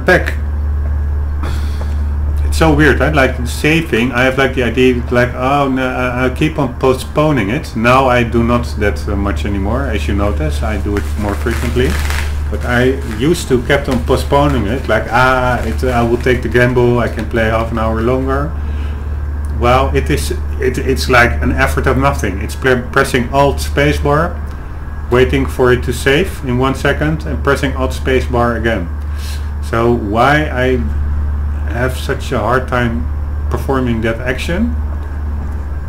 back. It's so weird, right? Like saving, I have like the idea like, oh no, I keep on postponing it. Now I do not that much anymore, as you notice. I do it more frequently. But I used to kept on postponing it, like I will take the gamble, I can play half an hour longer. Well, it's like an effort of nothing. It's pressing Alt spacebar, waiting for it to save in 1 second, and pressing Alt spacebar again. So why I have such a hard time performing that action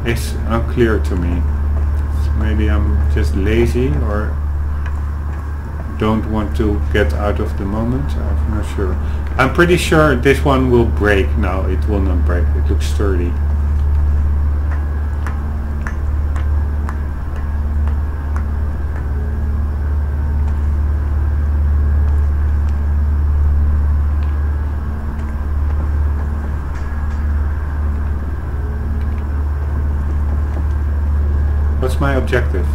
is unclear to me. So maybe I'm just lazy or don't want to get out of the moment. I'm not sure. I'm pretty sure this one will break. No, it will not break. It looks sturdy. What's my objective?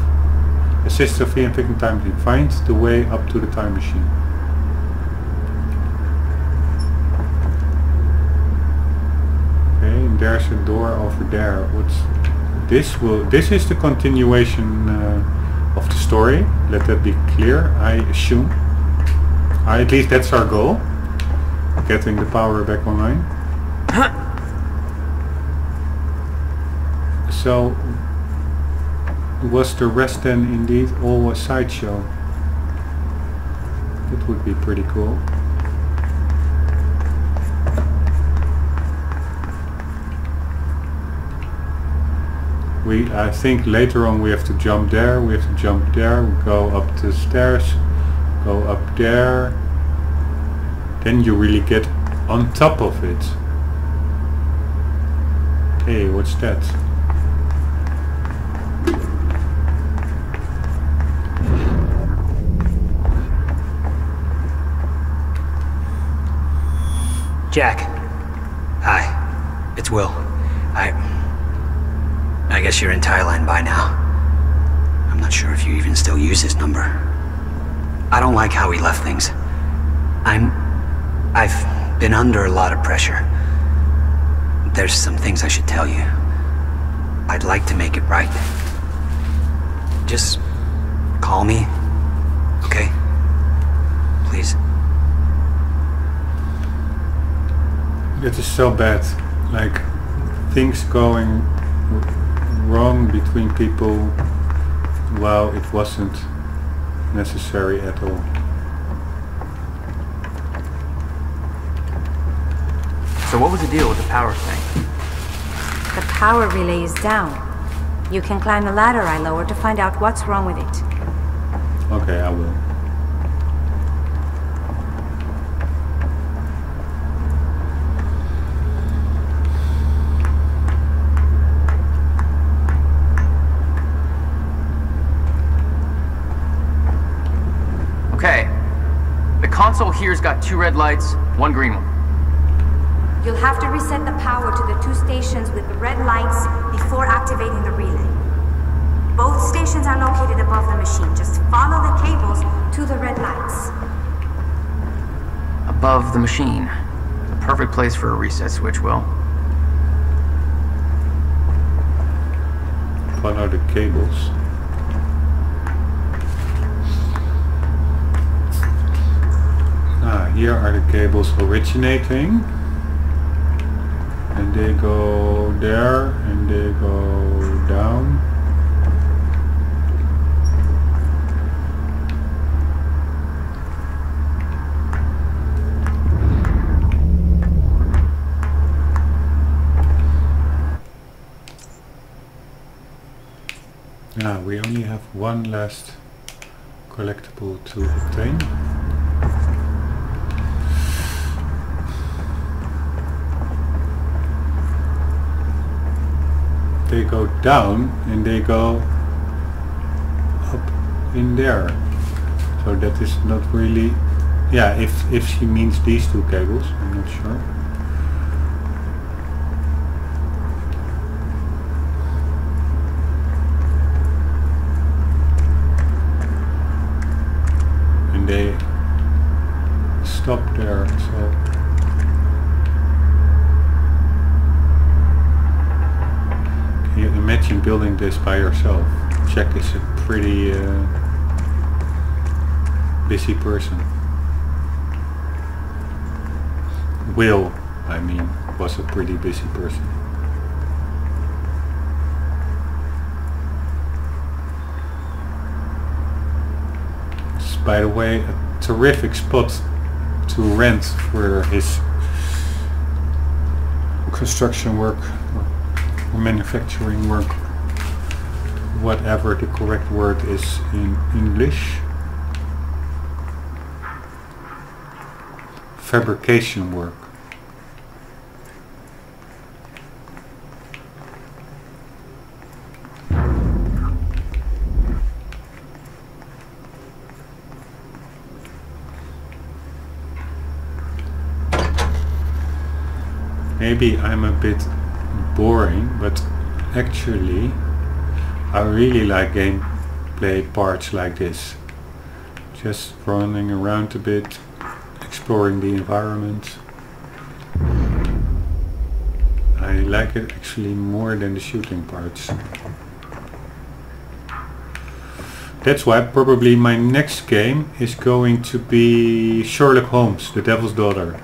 Assist Sophie in picking time machine. Find the way up to the time machine. Okay, and there's a door over there. What's this? This is the continuation of the story. Let that be clear. I assume. At least that's our goal. Getting the power back online. So. Was the rest then indeed all a sideshow? That would be pretty cool. I think later on we have to jump there, we have to jump there, we go up the stairs, go up there. Then you really get on top of it. Hey, what's that? Jack. Hi. It's Will. I guess you're in Thailand by now. I'm not sure if you even still use this number. I don't like how we left things. I've been under a lot of pressure. There's some things I should tell you. I'd like to make it right. Just call me, okay? Please. It is so bad, like things going wrong between people while it wasn't necessary at all. So what was the deal with the power thing? The power relay is down. You can climb the ladder I lowered to find out what's wrong with it. Okay, I will. Okay. The console here's got 2 red lights, 1 green one. You'll have to reset the power to the 2 stations with the red lights before activating the relay. Both stations are located above the machine. Just follow the cables to the red lights. Above the machine. The perfect place for a reset switch, Will. Follow the cables. Here are the cables originating, and they go there and they go down. We only have one last collectible to obtain. They go down and they go up in there. So that is not really... Yeah, if she means these 2 cables, I'm not sure. up there, so... Can you imagine building this by yourself? Jack is a pretty busy person. Will, I mean, was a pretty busy person. It's, by the way, a terrific spot to rent for his construction work or manufacturing work, whatever the correct word is in English. Fabrication work. Maybe I'm a bit boring, but actually I really like gameplay parts like this. Just running around a bit, exploring the environment. I like it actually more than the shooting parts. That's why probably my next game is going to be Sherlock Holmes, The Devil's Daughter.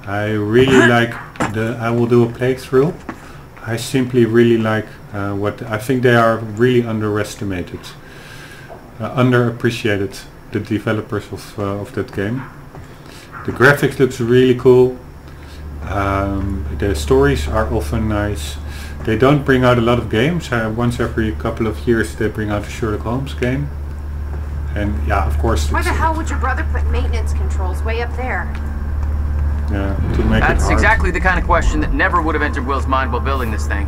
I really like I will do a playthrough. I simply really like I think they are really underestimated, underappreciated, the developers of that game. The graphics looks really cool. The stories are often nice. They don't bring out a lot of games. Once every couple of years they bring out a Sherlock Holmes game. And yeah, of course. Why the hell would your brother put maintenance controls way up there? Yeah, to make it hard. That's exactly the kind of question that never would have entered Will's mind while building this thing.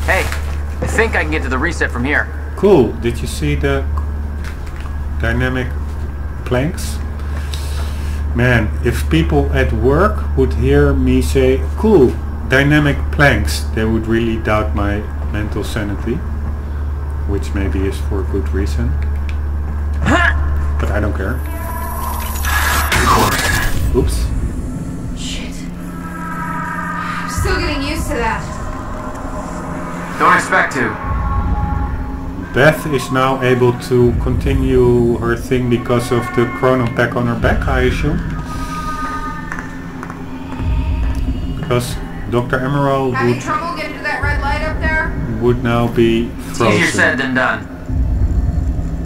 Hey, I think I can get to the reset from here. Cool. Did you see the dynamic planks? Man, if people at work would hear me say, cool, dynamic planks, they would really doubt my mental sanity. Which maybe is for a good reason. But I don't care. Oops. Shit. I'm still getting used to that. Don't expect to. Beth is now able to continue her thing because of the chrono pack on her back, I assume. Because Dr. Emerald Having trouble getting to that red light up there? would now be frozen. It's easier said than done.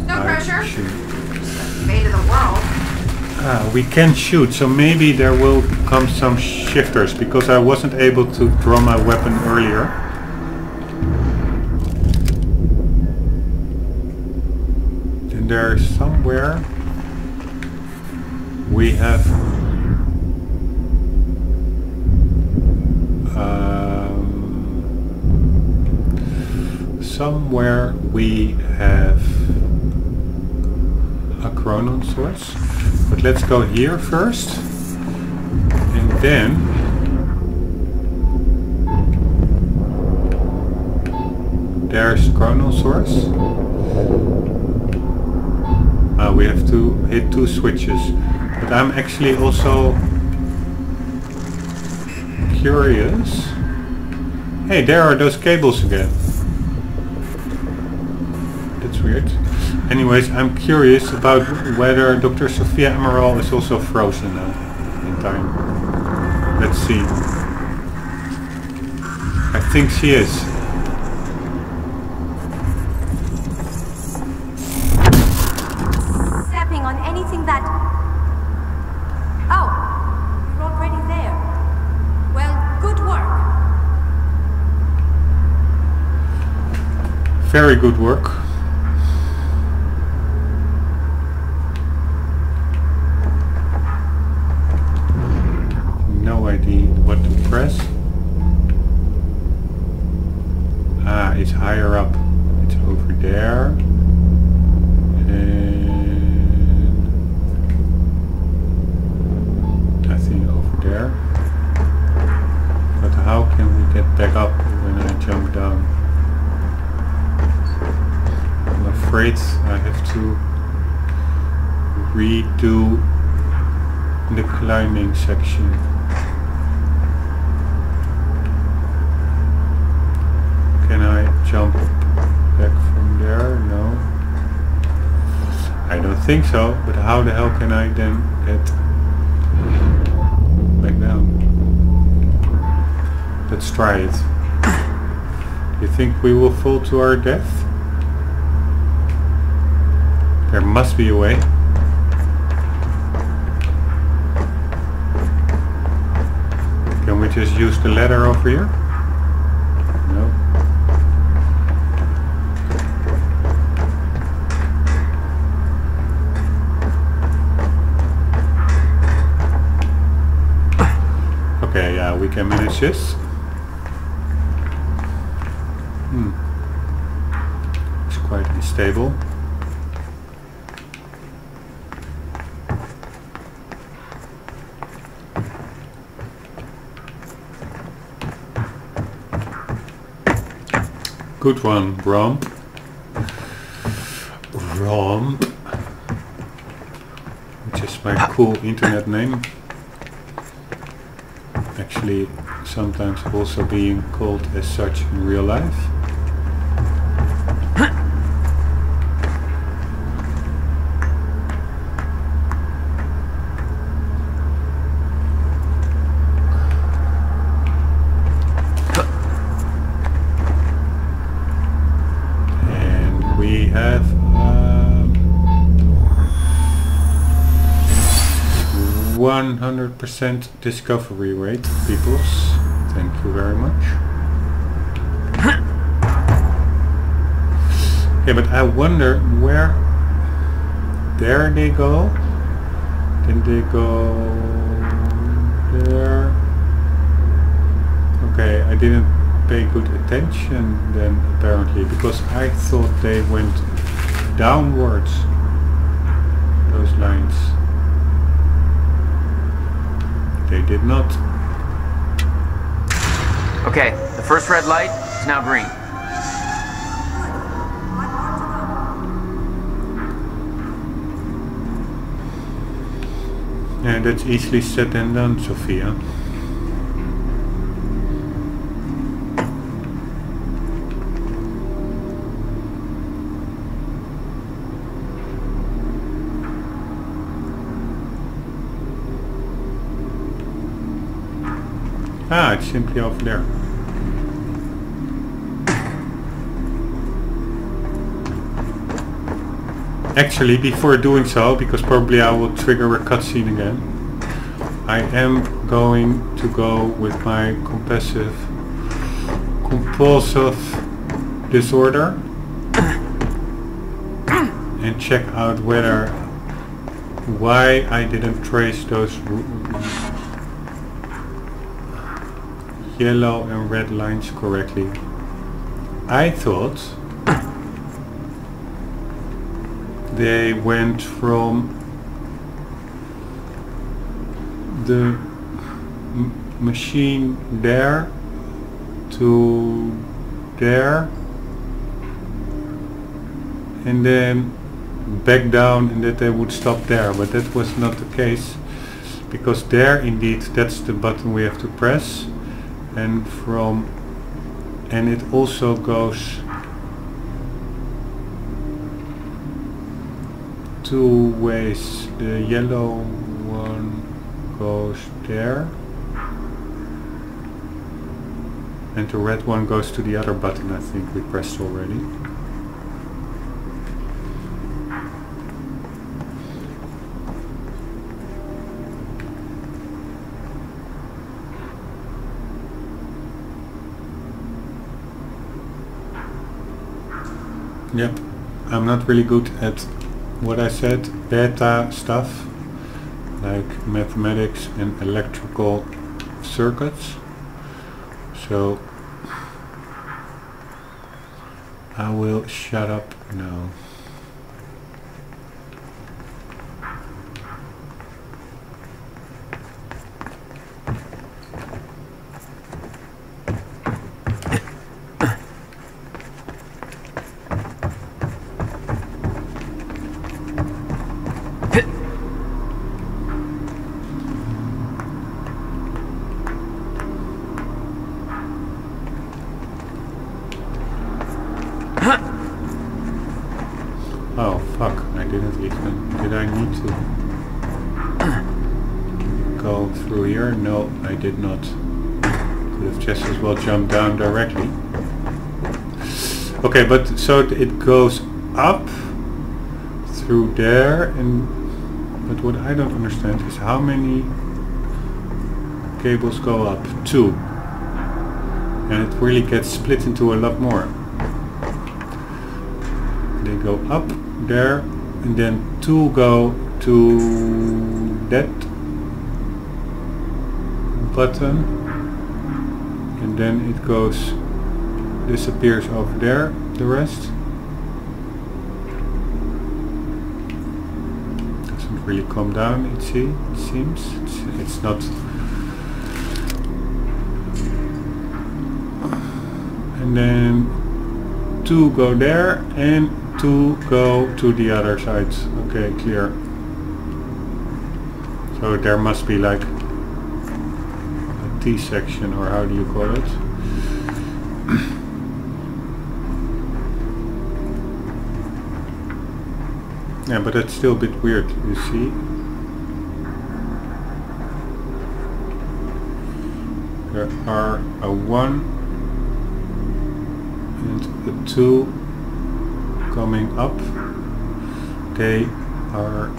No pressure. Fate of the world. We can shoot, so maybe there will come some shifters, because I wasn't able to draw my weapon earlier. Then there's somewhere we have a chronon source. But let's go here first, and then there's chronon source. We have to hit 2 switches, but I'm actually also curious. Hey, there are those cables again. That's weird. Anyways, I'm curious about whether Dr. Sophia Emerald is also frozen now in time. Let's see. I think she is. Stepping on anything that... Oh, you're already there. Well, good work. Very good work. What to press? It's higher up. It's over there. And I think over there. But how can we get back up when I jump down? I'm afraid I have to redo in the climbing section. Can I jump back from there? No. I don't think so, but how the hell can I then get back down? Let's try it. Do you think we will fall to our death? There must be a way. Can we just use the ladder over here? No. Okay, yeah, we can manage this. It's quite unstable. Good one, Rombbb. Rombbb, which is my cool internet name. Actually, sometimes also being called as such in real life. And we have 100% discovery rate, peoples. Thank you very much. Yeah, but I wonder where... There they go. Then they go... There. Okay, I didn't pay good attention then apparently, because I thought they went downwards. Those lines. They did not. Okay, the first red light is now green. Yeah, that's easily said and done, Sophia. Ah, it's simply over there. Actually, before doing so, because probably I will trigger a cutscene again, I am going to go with my compulsive disorder and check out why I didn't trace those yellow and red lines correctly. I thought they went from the machine there to there and then back down, and that they would stop there, but that was not the case, because there indeed that's the button we have to press, and it also goes two ways. The yellow one goes there and the red one goes to the other button I think we pressed already. Yep, I'm not really good at what I said, beta stuff like mathematics and electrical circuits, so I will shut up now. through here? No, I did not. Could have just as well jumped down directly. Okay, but so it goes up through there, and but what I don't understand is how many cables go up? 2. And it really gets split into a lot more. They go up there, and then 2 go to that button, and then it goes, disappears over there, the rest. Doesn't really come down, it seems. It's not. And then 2 go there, and 2 go to the other sides. Okay, clear. So there must be like a T-section, or how do you call it? Yeah, but that's still a bit weird, you see. There are a 1 and a 2 coming up. They are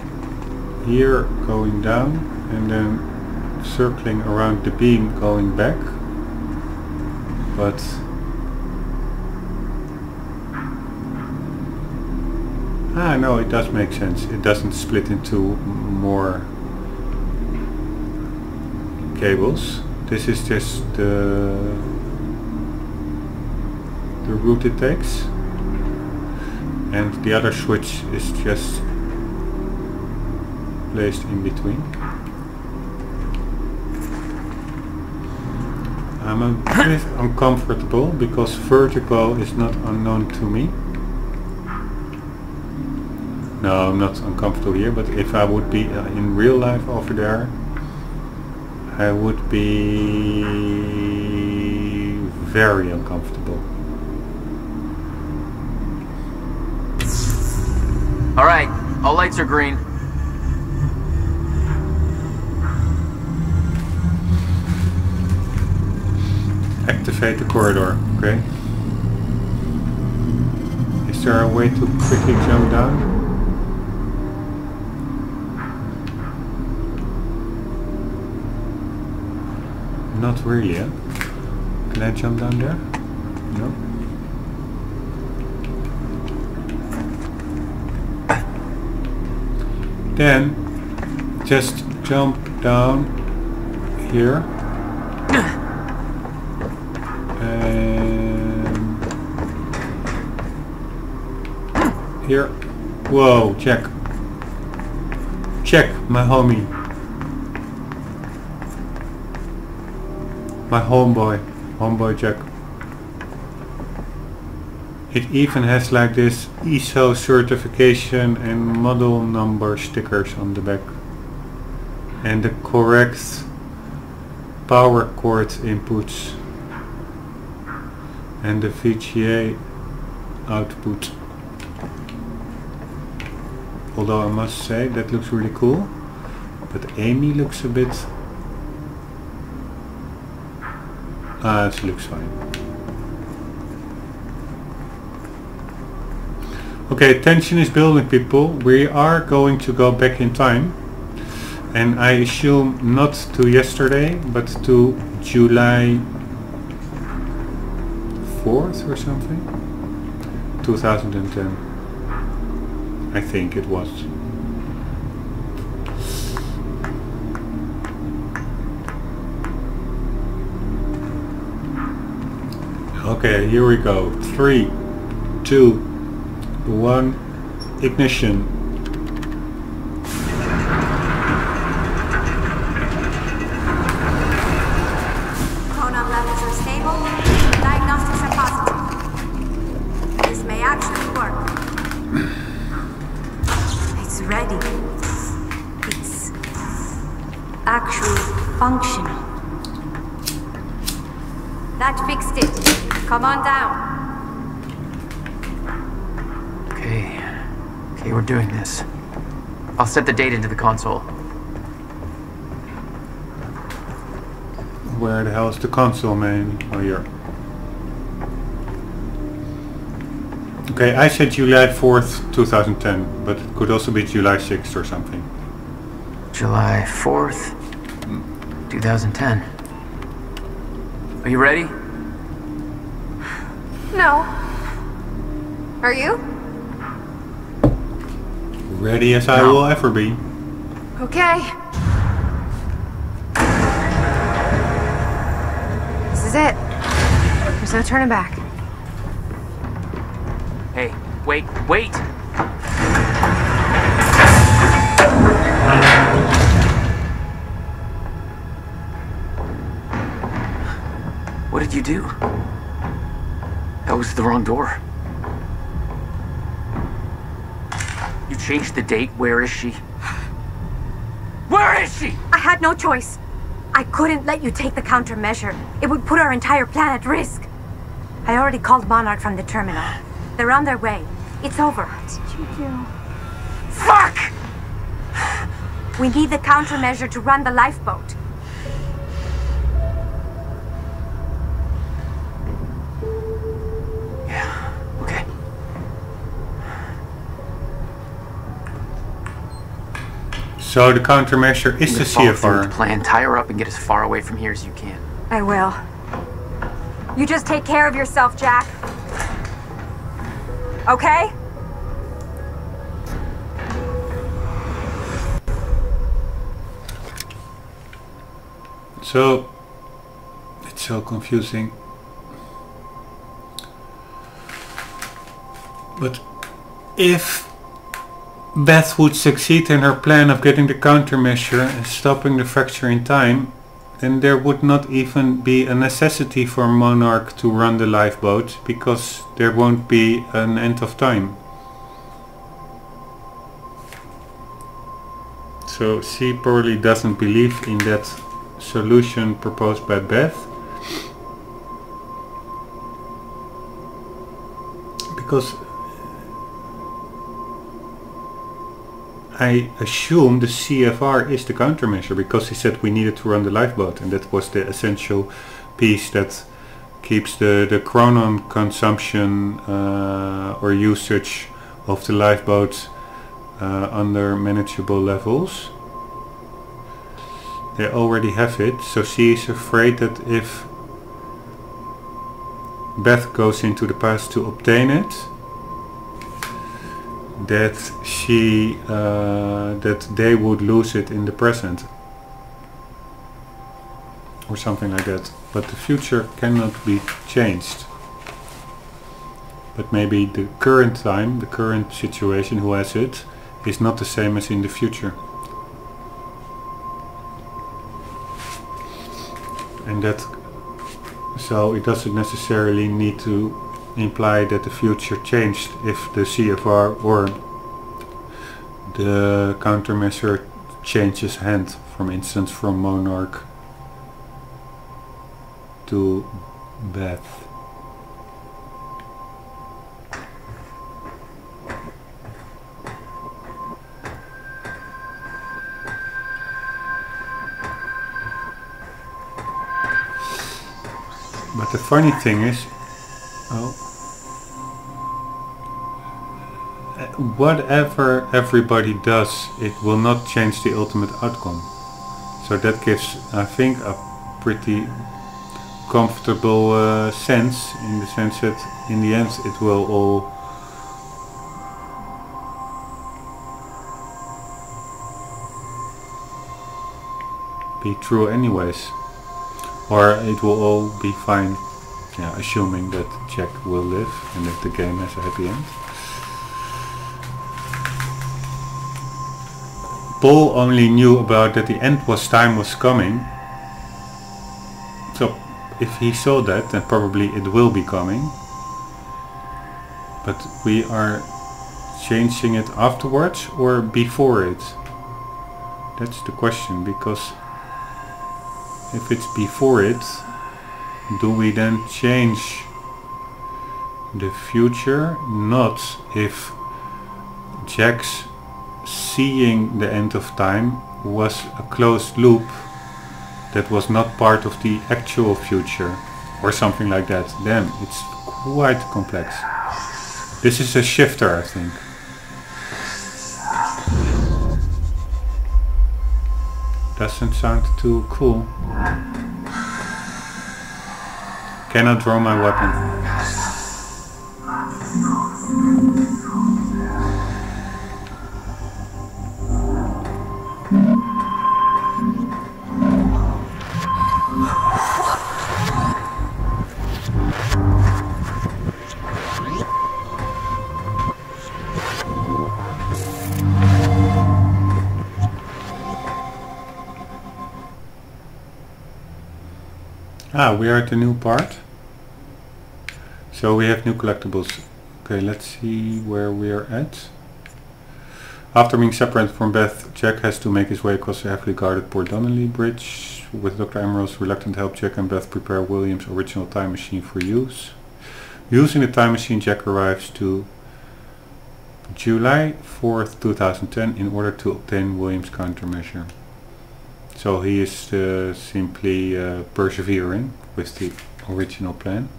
here going down and then circling around the beam going back, but no, it does make sense. It doesn't split into more cables. This is just the route it takes, and the other switch is just placed in between. I'm a bit uncomfortable because vertical is not unknown to me. No, I'm not uncomfortable here, but if I would be in real life over there, I would be very uncomfortable. Alright, all lights are green. Activate the corridor, okay. Is there a way to quickly jump down? Not really, yeah? Can I jump down there? No. Then just jump down here and here. Whoa, check my homie, my homeboy Jack. It even has like this ISO certification and model number stickers on the back, and the correct power cord inputs and the VGA output. Although I must say that looks really cool, but Amy looks a bit... it looks fine. Okay, tension is building, people. We are going to go back in time, and I assume not to yesterday, but to July 4th or something? 2010. I think it was. Okay, here we go. 3, 2, 1, ignition. Chronon levels are stable. Diagnostics are positive. This may actually work. It's ready. It's actually functional. That fixed it. Come on down. Okay, we're doing this. I'll set the data into the console. Where the hell is the console main? Oh, here. Okay, I said July 4th, 2010, but it could also be July 6th or something. July 4th, 2010. Are you ready? No. Are you? Ready as I will ever be. Okay. This is it. There's no turning back. Hey, wait. What did you do? That was the wrong door. You changed the date. Where is she? Where is she? I had no choice. I couldn't let you take the countermeasure. It would put our entire plan at risk. I already called Monarch from the terminal. They're on their way. It's over. What did you do? Fuck! We need the countermeasure to run the lifeboat. Yeah, okay. So the countermeasure is the Follow through with CFR. the plan. Tie her up and get as far away from here as you can. I will. You just take care of yourself, Jack. Okay? So, it's so confusing. But if Beth would succeed in her plan of getting the countermeasure and stopping the fracture in time, then there would not even be a necessity for Monarch to run the lifeboat, because there won't be an end of time. So she probably doesn't believe in that solution proposed by Beth, because I assume the CFR is the countermeasure, because he said we needed to run the lifeboat, and that was the essential piece that keeps the chronon consumption or usage of the lifeboat under manageable levels. They already have it, so she is afraid that if Beth goes into the past to obtain it, that that they would lose it in the present, or something like that. But the future cannot be changed. But maybe the current time, the current situation, who has it, is not the same as in the future. And that, so it doesn't necessarily need to imply that the future changed if the CFR or the countermeasure changes hand, for instance from Monarch to Beth. But the funny thing is, whatever everybody does, it will not change the ultimate outcome. So that gives, I think, a pretty comfortable sense, in the sense that in the end it will all be true anyways. Or it will all be fine, yeah, assuming that Jack will live and that the game has a happy end. Paul only knew about that the end was time was coming. So if he saw that, then probably it will be coming. But we are changing it afterwards or before it? That's the question, because if it's before it, do we then change the future? Not if Jack's seeing the end of time was a closed loop that was not part of the actual future or something like that. Damn, it's quite complex. This is a shifter, I think. Doesn't sound too cool. Cannot draw my weapon. Ah, we are at the new part. So we have new collectibles. Okay, let's see where we are at. After being separated from Beth, Jack has to make his way across the heavily guarded Port Donnelly Bridge. With Dr. Emerald's reluctant help, Jack and Beth prepare William's original time machine for use. Using the time machine, Jack arrives to July 4th, 2010 in order to obtain William's countermeasure. So he is simply persevering with the original plan.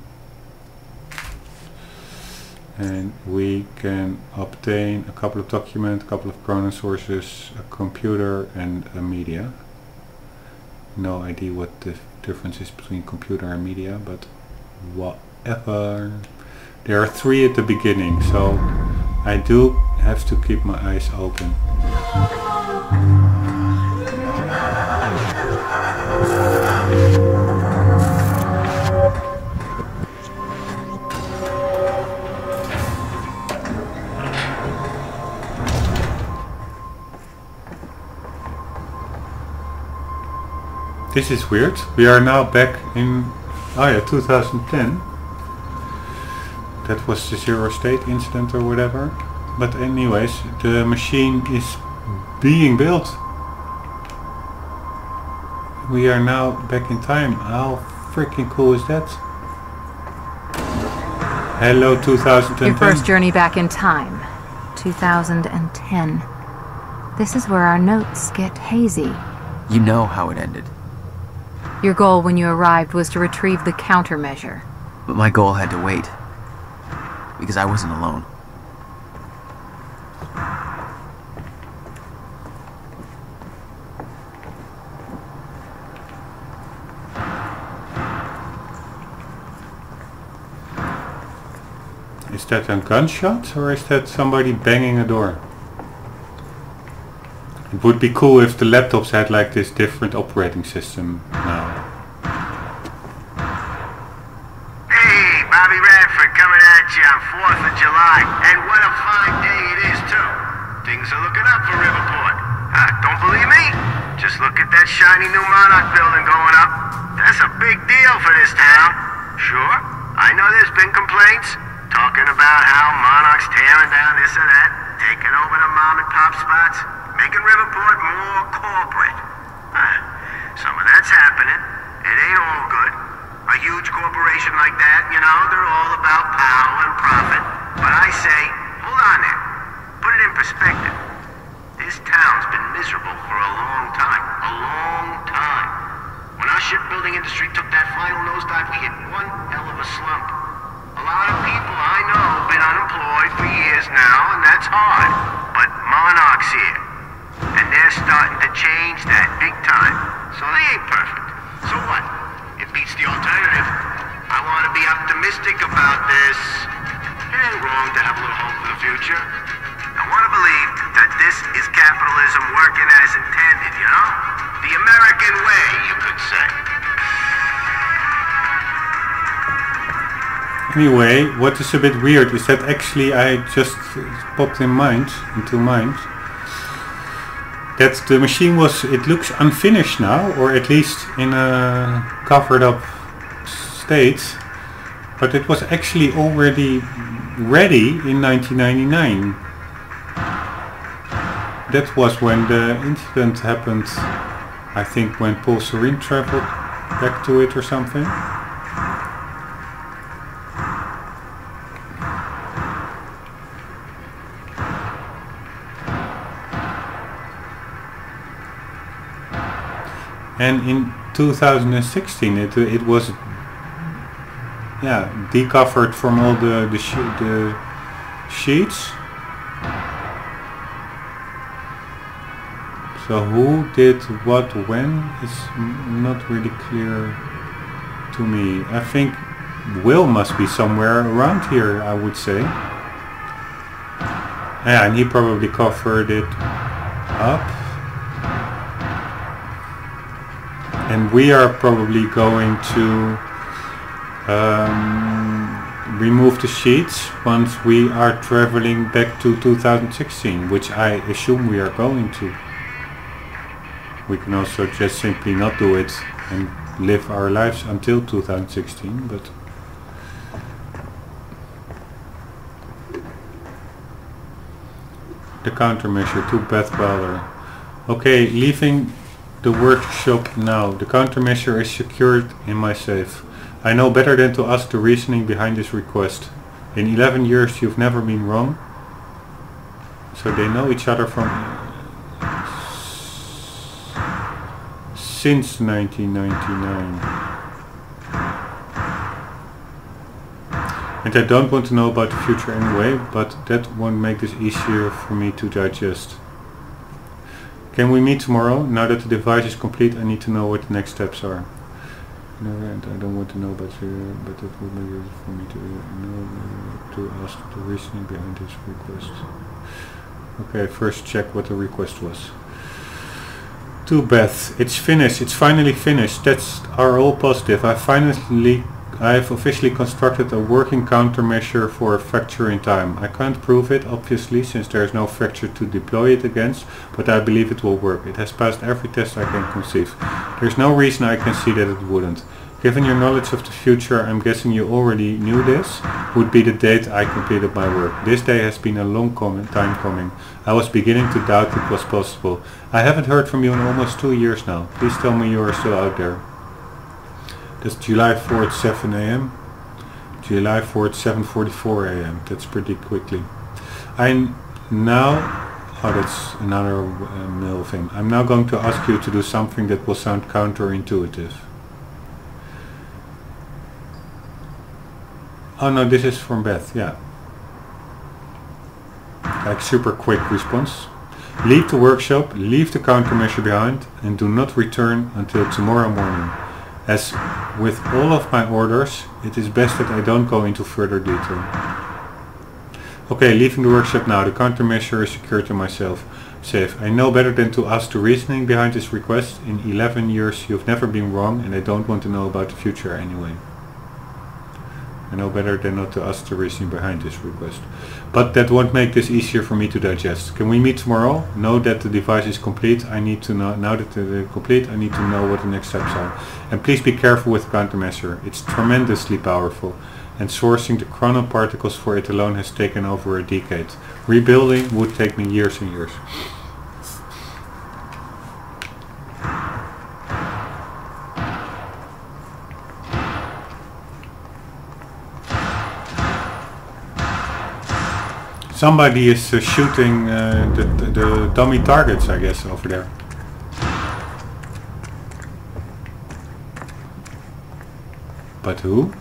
And we can obtain a couple of documents, a couple of Cronin sources, a computer and a media. No idea what the difference is between computer and media, but whatever. There are 3 at the beginning, so I do have to keep my eyes open. This is weird. We are now back in 2010. That was the Zero State incident or whatever. But anyways, the machine is being built. We are now back in time. How freaking cool is that? Hello 2010. Your first journey back in time. 2010. This is where our notes get hazy. You know how it ended. Your goal when you arrived was to retrieve the countermeasure. But my goal had to wait. Because I wasn't alone. Is that a gunshot or is that somebody banging a door? It would be cool if the laptops had like this different operating system now. Hey, Bobby Radford coming at you on 4th of July. And what a fine day it is too. Things are looking up for Riverport. Huh, don't believe me? Just look at that shiny new Monarch building going up. That's a big deal for this town. Sure, I know there's been complaints. Talking about how Monarch's tearing down this or that, taking over the mom and pop spots, making Riverport more corporate. Some of that's happening. It ain't all good. A huge corporation like that, you know, they're all about power and profit. But I say, hold on there. Put it in perspective. This town's been miserable for a long time. A long time. When our shipbuilding industry took that final nosedive, we hit one hell of a slump. A lot of people I know have been unemployed for years now, and that's hard. But Monarch's here. And they're starting to change that big time. So they ain't perfect. So what? It beats the alternative. I want to be optimistic about this. It ain't wrong to have a little hope for the future. I want to believe that this is capitalism working as intended, you know? The American way, you could say. Anyway, what is a bit weird is that actually I just popped into mind that the machine it looks unfinished now, or at least in a covered up state, but it was actually already ready in 1999. That was when the incident happened, I think when Paul Serene traveled back to it or something. And in 2016. It was, yeah, decovered from all the sheets. So who did what when is not really clear to me. I think Will must be somewhere around here, I would say. Yeah, and he probably covered it up. And we are probably going to remove the sheets once we are traveling back to 2016, which I assume we are going to. We can also just simply not do it and live our lives until 2016, but the countermeasure to Beth Welder. Okay, leaving the workshop now. The countermeasure is secured in my safe. I know better than to ask the reasoning behind this request. In 11 years you've never been wrong. So they know each other from since 1999. And I don't want to know about the future anyway, but that won't make this easier for me to digest. Can we meet tomorrow? Now that the device is complete, I need to know what the next steps are. No, and I don't want to know about you, but that would make it for me to know to ask the reasoning behind this request. Okay, first check what the request was. To Beth, it's finished. It's finally finished. That's all positive. I have officially constructed a working countermeasure for a fracture in time. I can't prove it, obviously, since there is no fracture to deploy it against, but I believe it will work. It has passed every test I can conceive. There's no reason I can see that it wouldn't. Given your knowledge of the future, I'm guessing you already knew this, would be the date I completed my work. This day has been a long time coming. I was beginning to doubt it was possible. I haven't heard from you in almost 2 years now. Please tell me you are still out there. That's July 4th, 7 a.m. July 4th, 7:44 a.m. That's pretty quickly. I'm now... Oh, that's another mail thing. I'm now going to ask you to do something that will sound counterintuitive. Oh no, this is from Beth, yeah. Like super quick response. Leave the workshop, leave the countermeasure behind, and do not return until tomorrow morning. As with all of my orders, it is best that I don't go into further detail. Okay, leaving the workshop now. The countermeasure is secured to myself. Safe. I know better than to ask the reasoning behind this request. In 11 years you've never been wrong, and I don't want to know about the future anyway. I know better than not to ask the reasoning behind this request. But that won't make this easier for me to digest. Can we meet tomorrow? Know that the device is complete. I need to know, now that it's complete, I need to know what the next steps are. And please be careful with the countermeasure. It's tremendously powerful. And sourcing the chrono particles for it alone has taken over a decade. Rebuilding would take me years and years. Somebody is shooting the dummy targets, I guess, over there. But who?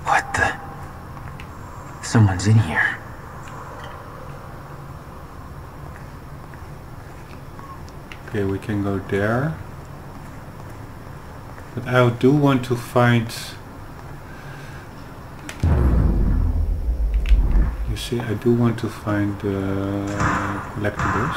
What the? Someone's in here. Okay, we can go there. But I do want to find... You see, I do want to find collectibles.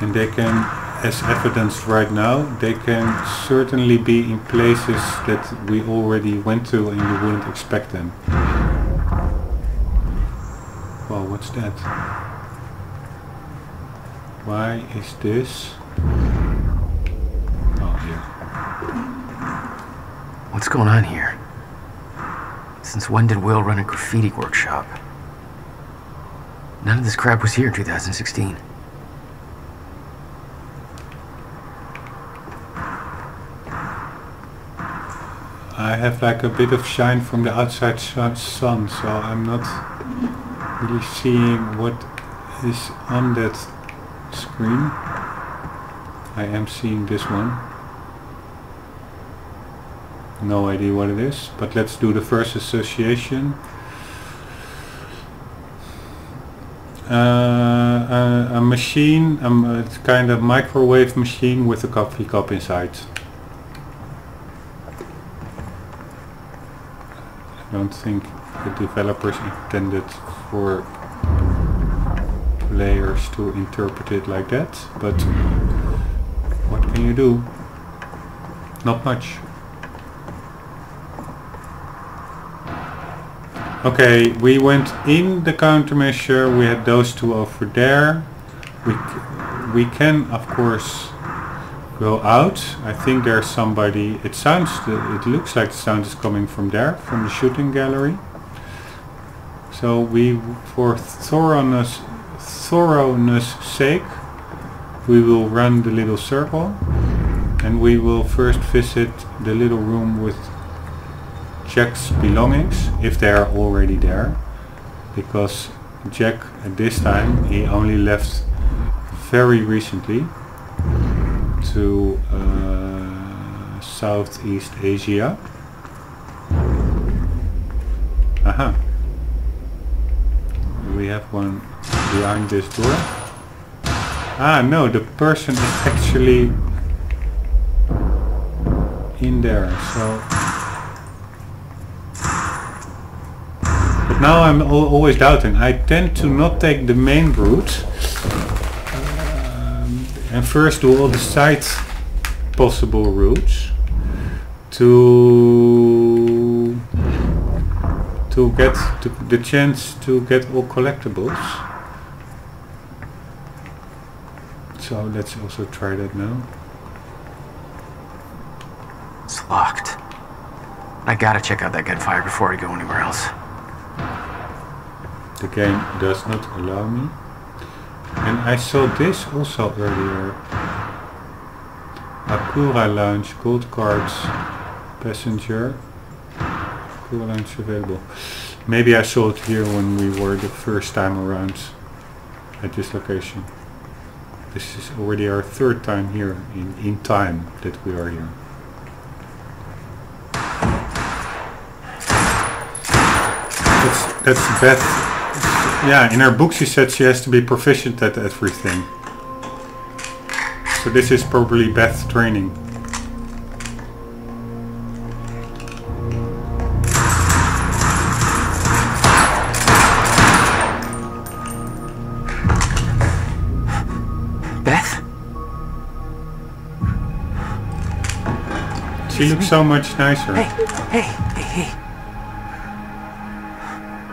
And they can, as evidenced right now, they can certainly be in places that we already went to and you wouldn't expect them. Well, what's that? Why is this? Oh, here. What's going on here? Since when did Will run a graffiti workshop? None of this crap was here in 2016. I have like a bit of shine from the outside sun, so I'm not really seeing what is on that screen. I am seeing this one. No idea what it is, but let's do the first association. A machine, it's kind of microwave machine with a coffee cup inside. I don't think the developers intended for players to interpret it like that, but what can you do? Not much. Okay, we went in the countermeasure, we had those two over there. We can of course go out. I think there's somebody, it looks like the sound is coming from there, from the shooting gallery. So we, for thoroughness sake, we will run the little circle and we will first visit the little room with Jack's belongings, if they are already there, because Jack at this time, he only left very recently to Southeast Asia. Aha. We have one behind this door. Ah no, the person is actually in there, so... But now I'm always doubting. I tend to not take the main route and first do all the side possible routes to get the chance to get all collectibles. So let's also try that now. It's locked. I gotta check out that gunfire before I go anywhere else. The game does not allow me. And I saw this also earlier. Akura Lounge, gold cards, passenger. Akura Lounge available. Maybe I saw it here when we were the first time around at this location. This is already our third time here in time that we are here. That's Beth. Yeah, in her book she said she has to be proficient at everything. So this is probably Beth's training. Beth? She looks so much nicer. Hey.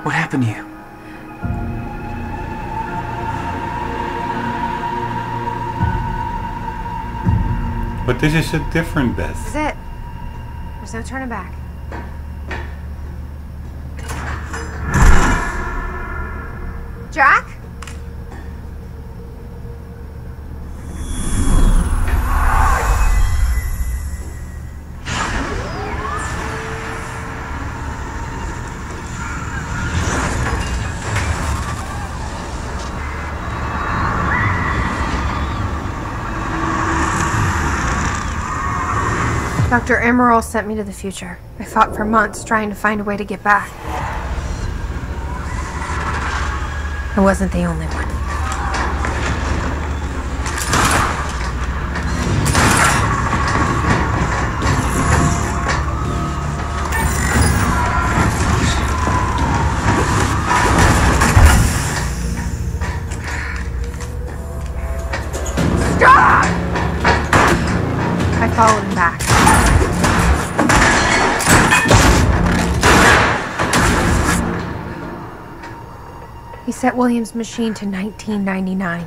What happened to you? But this is a different Beth. This is it. There's no turning back. Jack? Dr. Emerald sent me to the future. I fought for months trying to find a way to get back. I wasn't the only one. Stop! I followed him back. He set William's machine to 1999.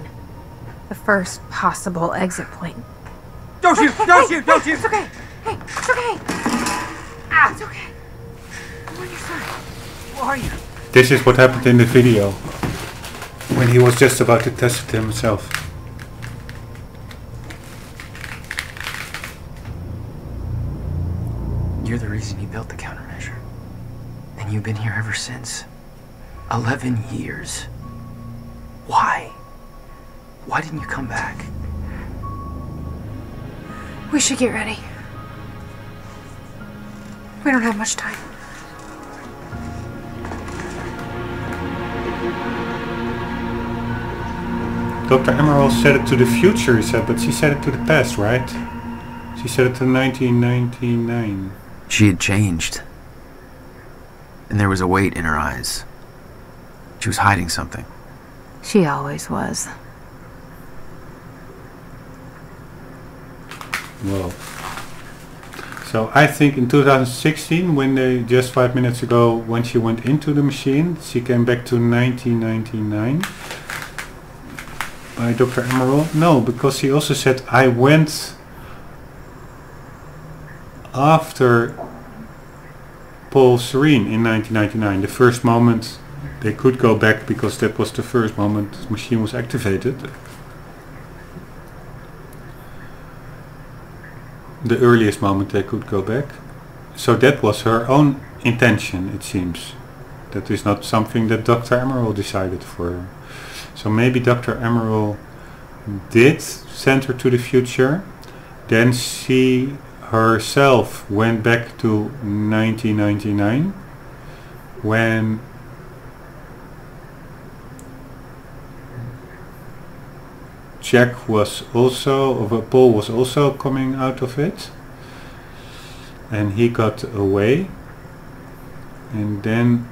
The first possible exit point. Don't shoot! Don't shoot! It's okay! Hey, it's okay! Ah, it's okay. I'm on your side. Who are you? This is what happened in the video. When he was just about to test it himself. You're the reason he built countermeasure. And you've been here ever since. 11 years. Why? Why didn't you come back? We should get ready. We don't have much time. Dr. Emerald said it to the future, he said, but she said it to the past, right? She said it to 1999. She had changed. And there was a weight in her eyes. She was hiding something. She always was. Well, so I think in 2016, when they just 5 minutes ago, when she went into the machine, she came back to 1999 by Dr. Emerald. No, because she also said I went after Paul Serene in 1999, the first moment they could go back, because that was the first moment the machine was activated. The earliest moment they could go back. So that was her own intention, it seems. That is not something that Dr. Emerald decided for her. So maybe Dr. Emerald did send her to the future, then she herself went back to 1999 when Jack was also, Paul was also coming out of it, and he got away, and then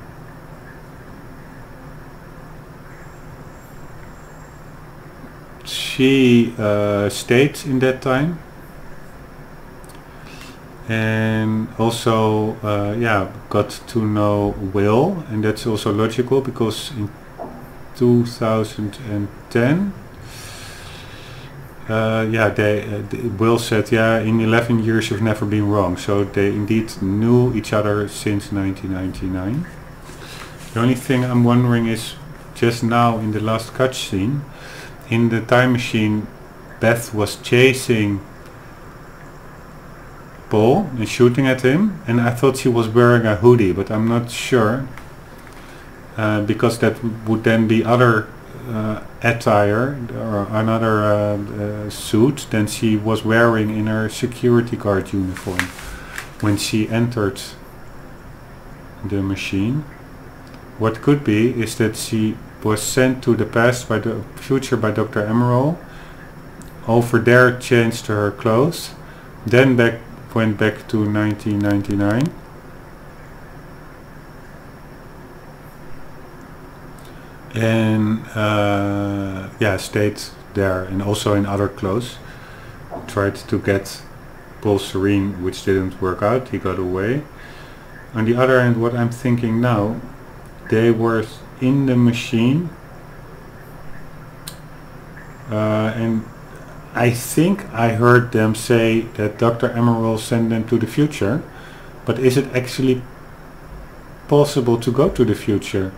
she stayed in that time, and also got to know Will, and that's also logical because in 2010 Will said, in 11 years you've never been wrong. So they indeed knew each other since 1999. The only thing I'm wondering is, just now in the last cutscene, in the time machine, Beth was chasing Paul and shooting at him, and I thought she was wearing a hoodie, but I'm not sure, because that would then be other attire or another suit than she was wearing in her security guard uniform when she entered the machine. What could be is that she was sent to the past by the future by Dr. Emerald, over there changed her clothes, then went back to 1999, and stayed there, and also in other clothes tried to get Paul Serene, which didn't work out, he got away. On the other hand, what I'm thinking now, they were in the machine, and I think I heard them say that Dr. Emerald sent them to the future, but is it actually possible to go to the future?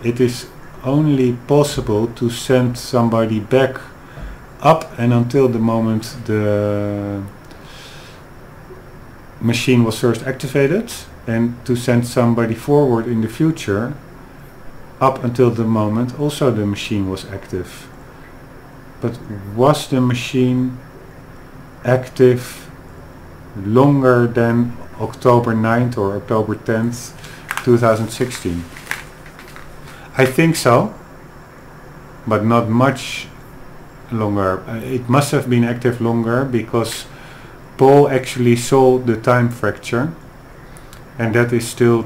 It is only possible to send somebody back up and until the moment the machine was first activated, and to send somebody forward in the future up until the moment also the machine was active. But was the machine active longer than October 9th or October 10th 2016? I think so, but not much longer. It must have been active longer because Paul actually saw the time fracture, and that is still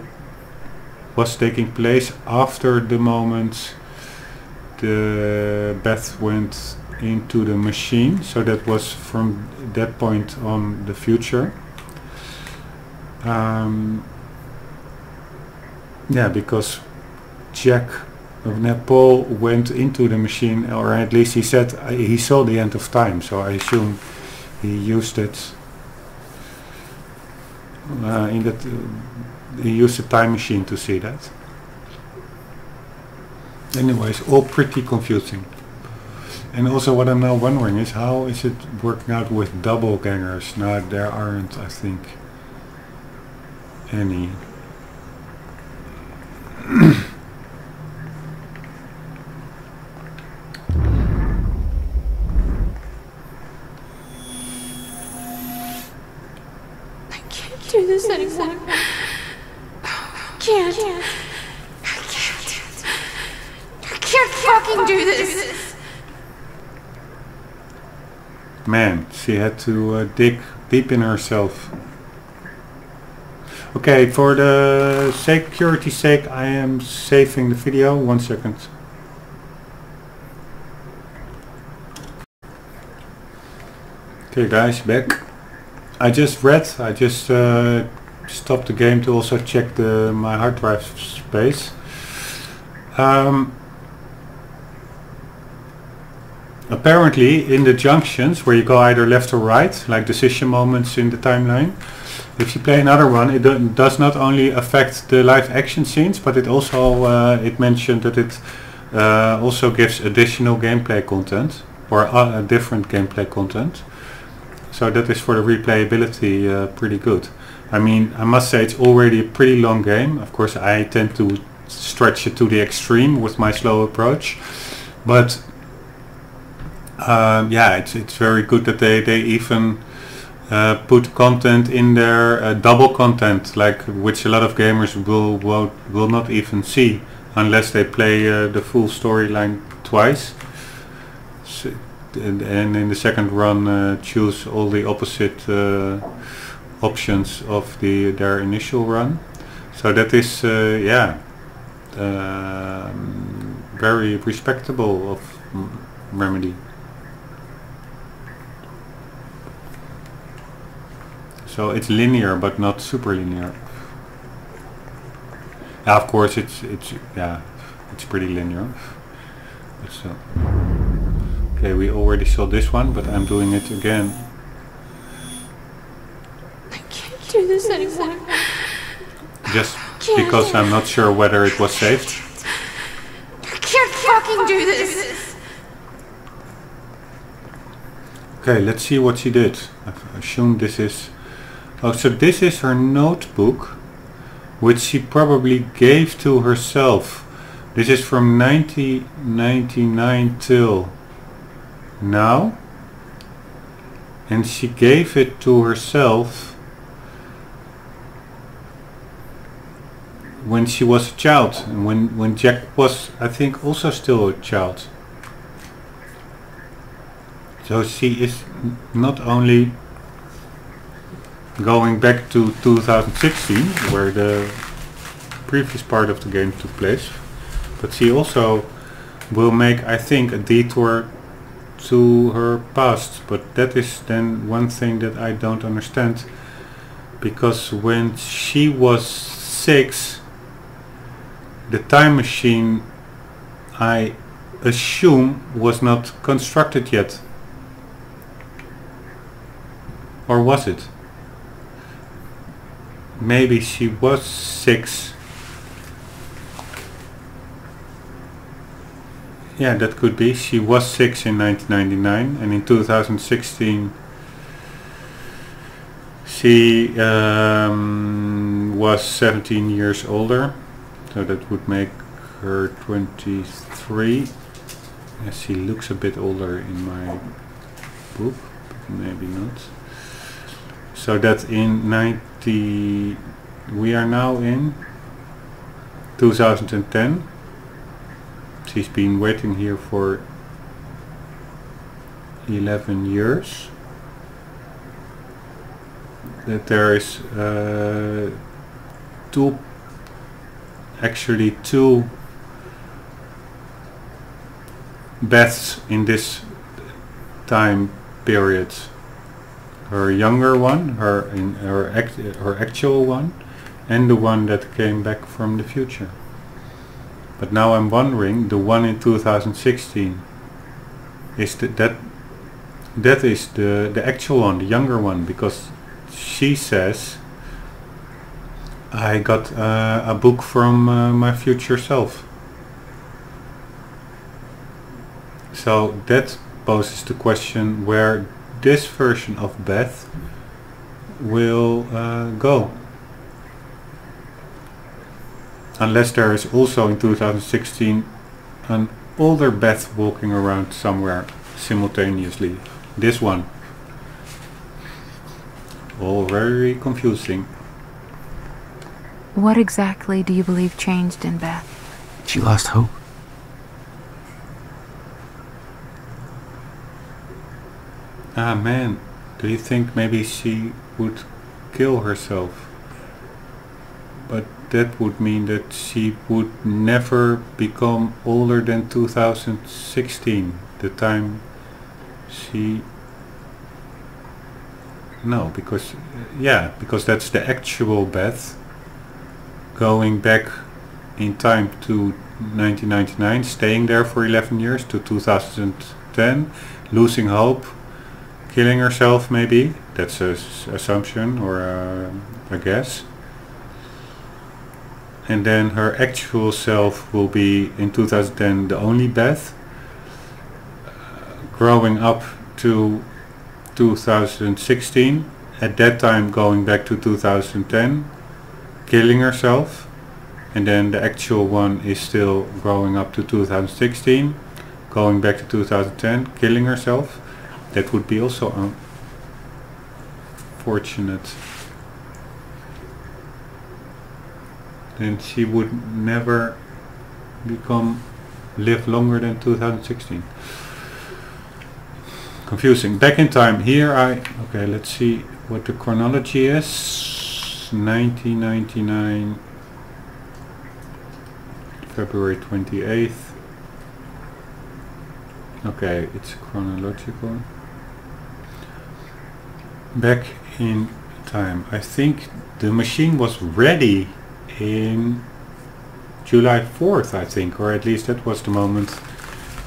was taking place after the moment the Beth went into the machine, so that was from that point on the future. Because Paul went into the machine, or at least he said he saw the end of time, so I assume he used it he used the time machine to see that. Anyways, all pretty confusing. And also what I'm now wondering is, how is it working out with double gangers? No, there aren't, I think. any. Do this anymore. Can't. I can't fucking do this. Man, she had to dig deep in herself. Okay, for the security's sake, I am saving the video. 1 second. Okay guys, back. I just stopped the game to also check my hard drive space. Apparently in the junctions where you go either left or right, like decision moments in the timeline, if you play another one, it does not only affect the live action scenes, but it also it mentioned that it also gives additional gameplay content or different gameplay content. So that is for the replayability pretty good. I mean, I must say it's already a pretty long game. Of course, I tend to stretch it to the extreme with my slow approach, but yeah, it's very good that they even put content in there, double content, like which a lot of gamers will not even see unless they play the full storyline twice. So, and in the second run choose all the opposite options of their initial run. So that is yeah, very respectable of Remedy. So it's linear but not super linear. Yeah, of course it's pretty linear. But so. Okay, we already saw this one, but I'm doing it again. I can't do this anymore. Just because I'm not sure whether it was saved. I can't fucking do this. Okay, let's see what she did. I assume this is... Oh, so this is her notebook, which she probably gave to herself. This is from 1999 till now, and she gave it to herself when she was a child, and when Jack was, I think, also still a child. So she is not only going back to 2016, where the previous part of the game took place, but she also will make, I think, a detour to her past. But that is then one thing that I don't understand, because when she was 6, the time machine, I assume, was not constructed yet. Or was it? Maybe she was 6. Yeah, that could be. She was 6 in 1999, and in 2016 she was 17 years older. So that would make her 23. Yeah, she looks a bit older in my book, but maybe not. So that in we are now in 2010. She's been waiting here for 11 years. That there is two Beths in this time period. Her younger one, her actual one, and the one that came back from the future. But now I'm wondering, the one in 2016 is that is the actual one, the younger one, because she says, I got a book from my future self. So that poses the question where this version of Beth will go. Unless there is also in 2016 an older Beth walking around somewhere simultaneously. This one. All very confusing. What exactly do you believe changed in Beth? She lost hope. Ah man, do you think maybe she would kill herself? But that would mean that she would never become older than 2016, the time she... No, because that's the actual Beth going back in time to 1999, staying there for 11 years to 2010, losing hope, killing herself maybe. That's an assumption or a guess. And then her actual self will be in 2010 the only Beth, growing up to 2016, at that time going back to 2010, killing herself, and then the actual one is still growing up to 2016, going back to 2010, killing herself. That would be also unfortunate. Then she would never live longer than 2016. Confusing. Back in time. Here okay, let's see what the chronology is. 1999, February 28th. Okay, it's chronological. Back in time. I think the machine was ready in July 4th, I think, or at least that was the moment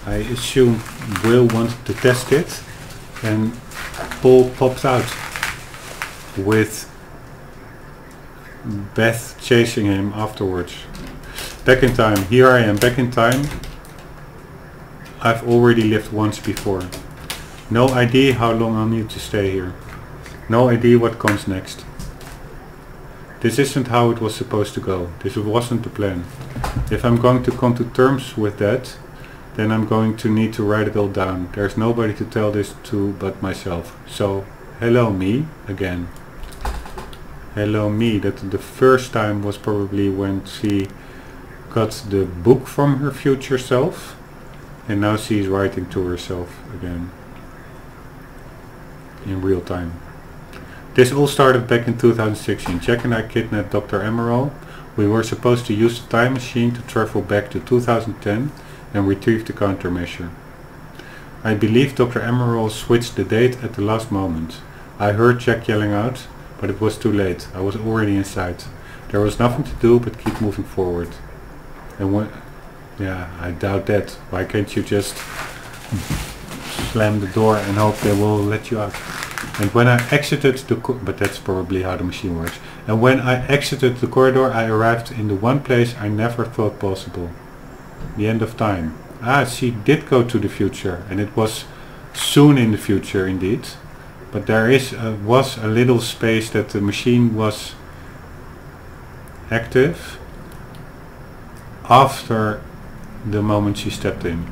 I assume Will wanted to test it, and Paul popped out with Beth chasing him afterwards. Back in time. Here I am, back in time. I've already lived once before. No idea how long I'll need to stay here. No idea what comes next. This isn't how it was supposed to go. This wasn't the plan. If I'm going to come to terms with that, then I'm going to need to write it all down. There's nobody to tell this to but myself. So, hello me again. Hello me. That the first time was probably when she got the book from her future self, and now she's writing to herself again in real time. This all started back in 2016. Jack and I kidnapped Dr. Emerald. We were supposed to use the time machine to travel back to 2010 and retrieve the countermeasure. I believe Dr. Emerald switched the date at the last moment. I heard Jack yelling out, but it was too late. I was already inside. There was nothing to do but keep moving forward. And when... Yeah, I doubt that. Why can't you just slam the door and hope they will let you out? And when I exited the but that's probably how the machine works. And when I exited the corridor, I arrived in the one place I never thought possible. The end of time. Ah, she did go to the future, and it was soon in the future indeed. But there was a little space that the machine was active after the moment she stepped in.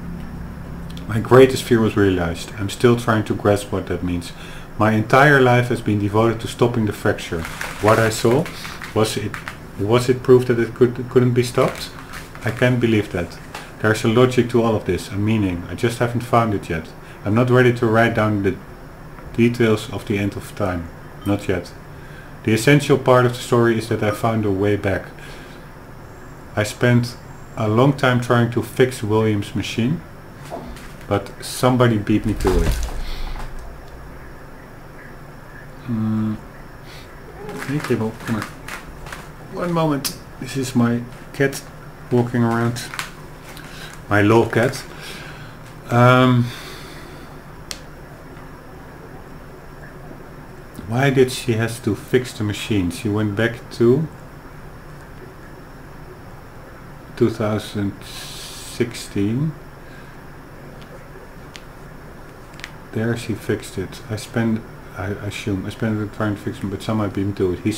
My greatest fear was realized. I'm still trying to grasp what that means. My entire life has been devoted to stopping the fracture. What I saw, was it proof that it couldn't be stopped? I can't believe that. There's a logic to all of this, a meaning. I just haven't found it yet. I'm not ready to write down the details of the end of time. Not yet. The essential part of the story is that I found a way back. I spent a long time trying to fix William's machine, but somebody beat me to it. Hey Kibble, come here. One moment. This is my cat walking around. My lol cat. Why did she have to fix the machine? She went back to 2016. There she fixed it. I assume I spent it trying to fix him, but somehow I beat him to it. He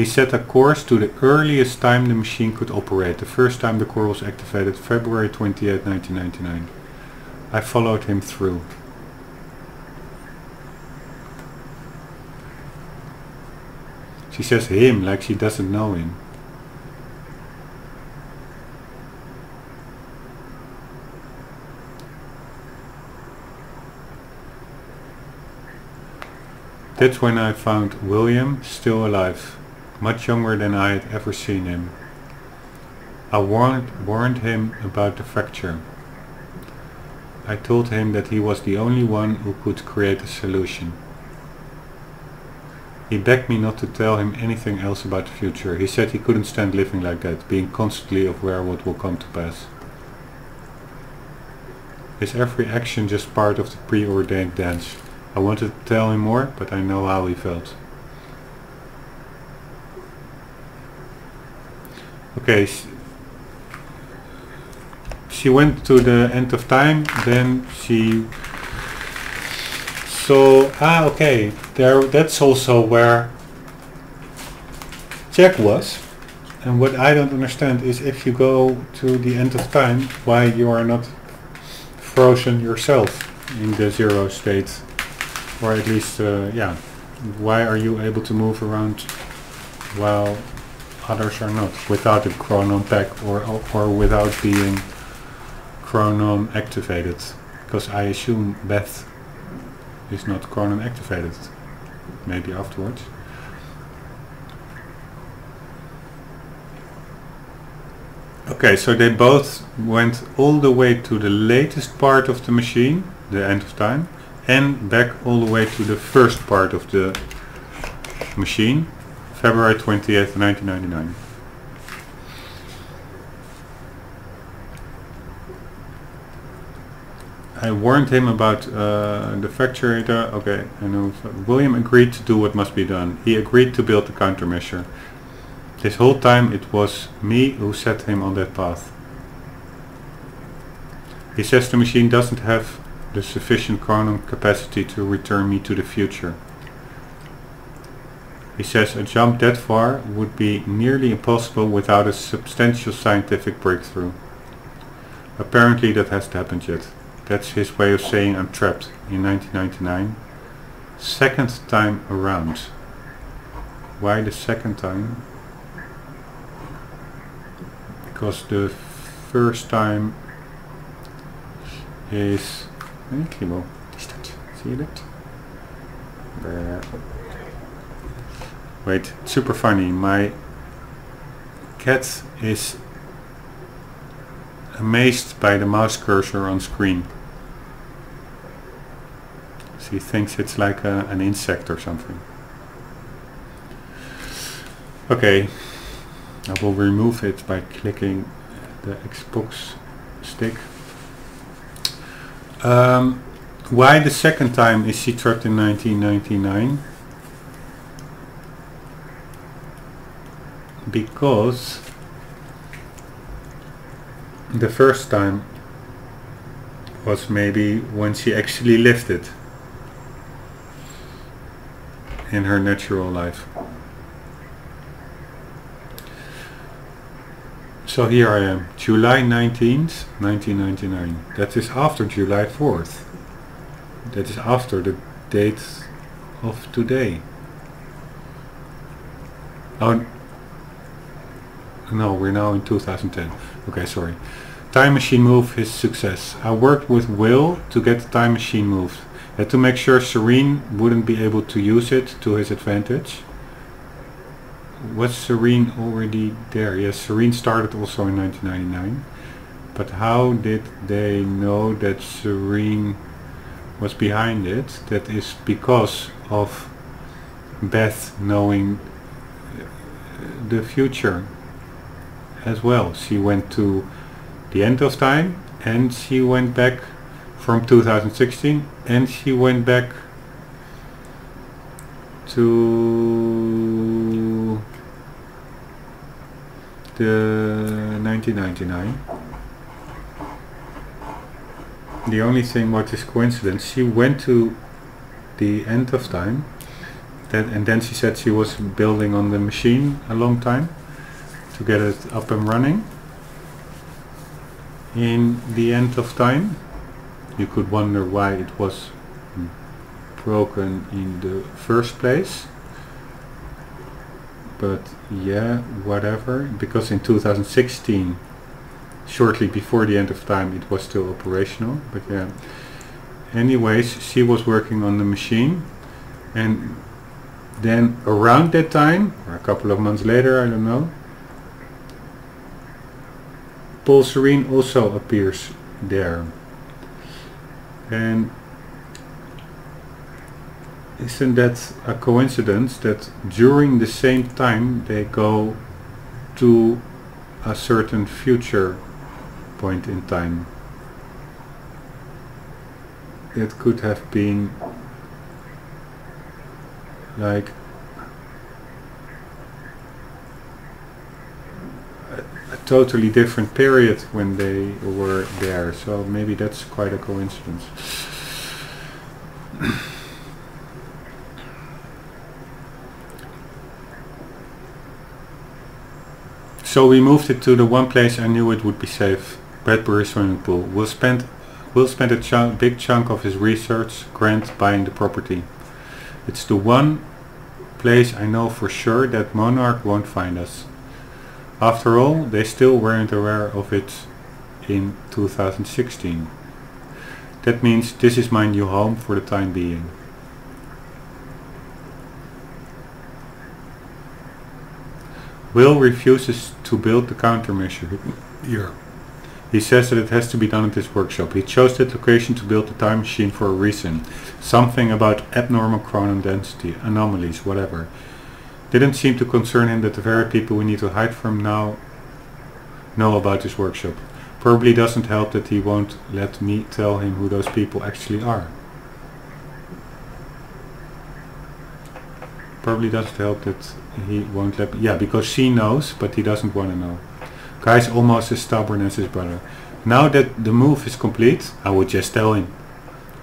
He set a course to the earliest time the machine could operate. The first time the core was activated, February 28, 1999. I followed him through. She says him like she doesn't know him. That's when I found William still alive, much younger than I had ever seen him. I warned him about the fracture. I told him that he was the only one who could create a solution. He begged me not to tell him anything else about the future. He said he couldn't stand living like that, being constantly aware what will come to pass. Is every action just part of the preordained dance? I wanted to tell him more, but I know how he felt. Okay, she went to the end of time, then she saw, okay, that's also where Jack was. And what I don't understand is if you go to the end of time, why you are not frozen yourself in the zero state. Or at least, yeah, why are you able to move around while others are not? Without a chronon pack or without being chronon activated? Because I assume Beth is not chronon activated. Maybe afterwards. Okay, so they both went all the way to the latest part of the machine, the end of time, and back all the way to the first part of the machine, February 28th, 1999. I warned him about the fracturator. Okay, I know. William agreed to do what must be done. He agreed to build the countermeasure. This whole time it was me who set him on that path. He says the machine doesn't have the sufficient chronon capacity to return me to the future. He says a jump that far would be nearly impossible without a substantial scientific breakthrough. Apparently that hasn't happened yet. That's his way of saying I'm trapped in 1999. Second time around. Why the second time? Because the first time is... Kimo, is dat? Zie je dat? Wait, super funny. My cat is amazed by the mouse cursor on screen. She thinks it's like an insect or something. Okay, I will remove it by clicking the Xbox stick. Why the second time is she trapped in 1999? Because the first time was maybe when she actually lived it in her natural life. So here I am, July 19th, 1999. That is after July 4th. That is after the date of today. Oh, no, we're now in 2010. Okay, sorry. Time machine move is success. I worked with Will to get the time machine moved. Had to make sure Serene wouldn't be able to use it to his advantage. Was Serene already there? Yes, Serene started also in 1999. But how did they know that Serene was behind it? That is because of Beth knowing the future as well. She went to the end of time and she went back from 2016 and she went back to the 1999. The only thing what is coincidence, she went to the end of time and then she said she was building on the machine a long time to get it up and running. In the end of time, you could wonder why it was broken in the first place. But yeah, whatever, because in 2016, shortly before the end of time, it was still operational. But yeah, anyways, she was working on the machine, and then around that time, or a couple of months later, I don't know, Paul Serene also appears there. And isn't that a coincidence that during the same time they go to a certain future point in time? It could have been like a totally different period when they were there, so maybe that's quite a coincidence. So we moved it to the one place I knew it would be safe, Bradbury swimming pool. We'll spend a big chunk of his research grant buying the property. It's the one place I know for sure that Monarch won't find us. After all, they still weren't aware of it in 2016. That means this is my new home for the time being. Will refuses to build the countermeasure here. He says that it has to be done at his workshop. He chose that location to build the time machine for a reason. Something about abnormal chronon density, anomalies, whatever. Didn't seem to concern him that the very people we need to hide from now know about his workshop. Probably doesn't help that he won't let me tell him who those people actually are. Probably doesn't help that he won't let me, yeah, because she knows, but he doesn't want to know. Guy's almost as stubborn as his brother. Now that the move is complete, I would just tell him.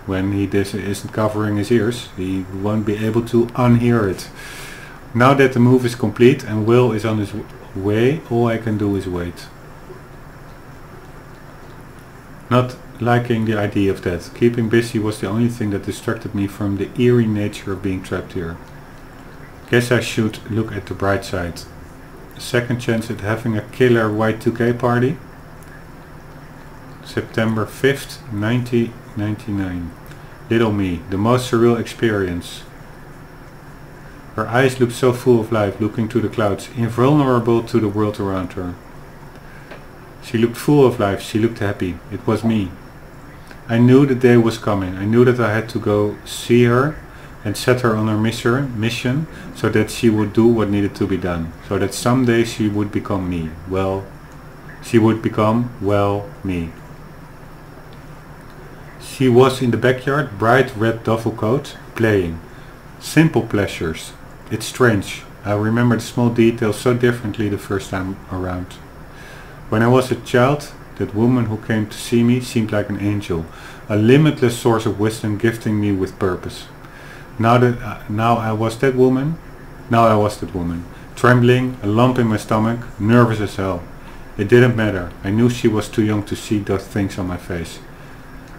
When he isn't covering his ears, he won't be able to unhear it. Now that the move is complete and Will is on his way, all I can do is wait. Not liking the idea of that. Keeping busy was the only thing that distracted me from the eerie nature of being trapped here. Guess I should look at the bright side. A second chance at having a killer Y2K party. September 5th, 1999. Little me, the most surreal experience. Her eyes looked so full of life, looking to the clouds, invulnerable to the world around her. She looked full of life, she looked happy. It was me. I knew the day was coming. I knew that I had to go see her and set her on her mission so that she would do what needed to be done. So that someday she would become me. Well, she would become, well, me. She was in the backyard, bright red duffel coat, playing. Simple pleasures. It's strange. I remember the small details so differently the first time around. When I was a child, that woman who came to see me seemed like an angel, a limitless source of wisdom gifting me with purpose. Now I was that woman, trembling, a lump in my stomach, nervous as hell. It didn't matter. I knew she was too young to see those things on my face.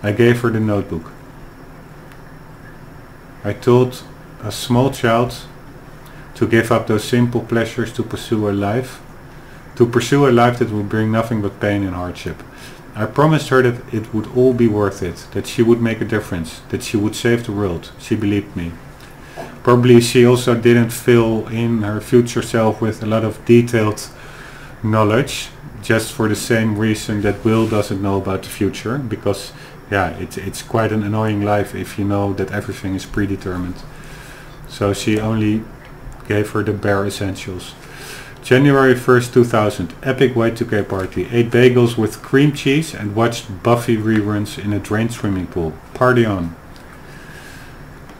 I gave her the notebook. I told a small child to give up those simple pleasures to pursue a life that would bring nothing but pain and hardship. I promised her that it would all be worth it, that she would make a difference, that she would save the world. She believed me. Probably she also didn't fill in her future self with a lot of detailed knowledge, just for the same reason that Will doesn't know about the future, because yeah, it's quite an annoying life if you know that everything is predetermined. So she only gave her the bare essentials. January 1st, 2000, epic Y2K party. Ate bagels with cream cheese and watched Buffy reruns in a drained swimming pool. Party on.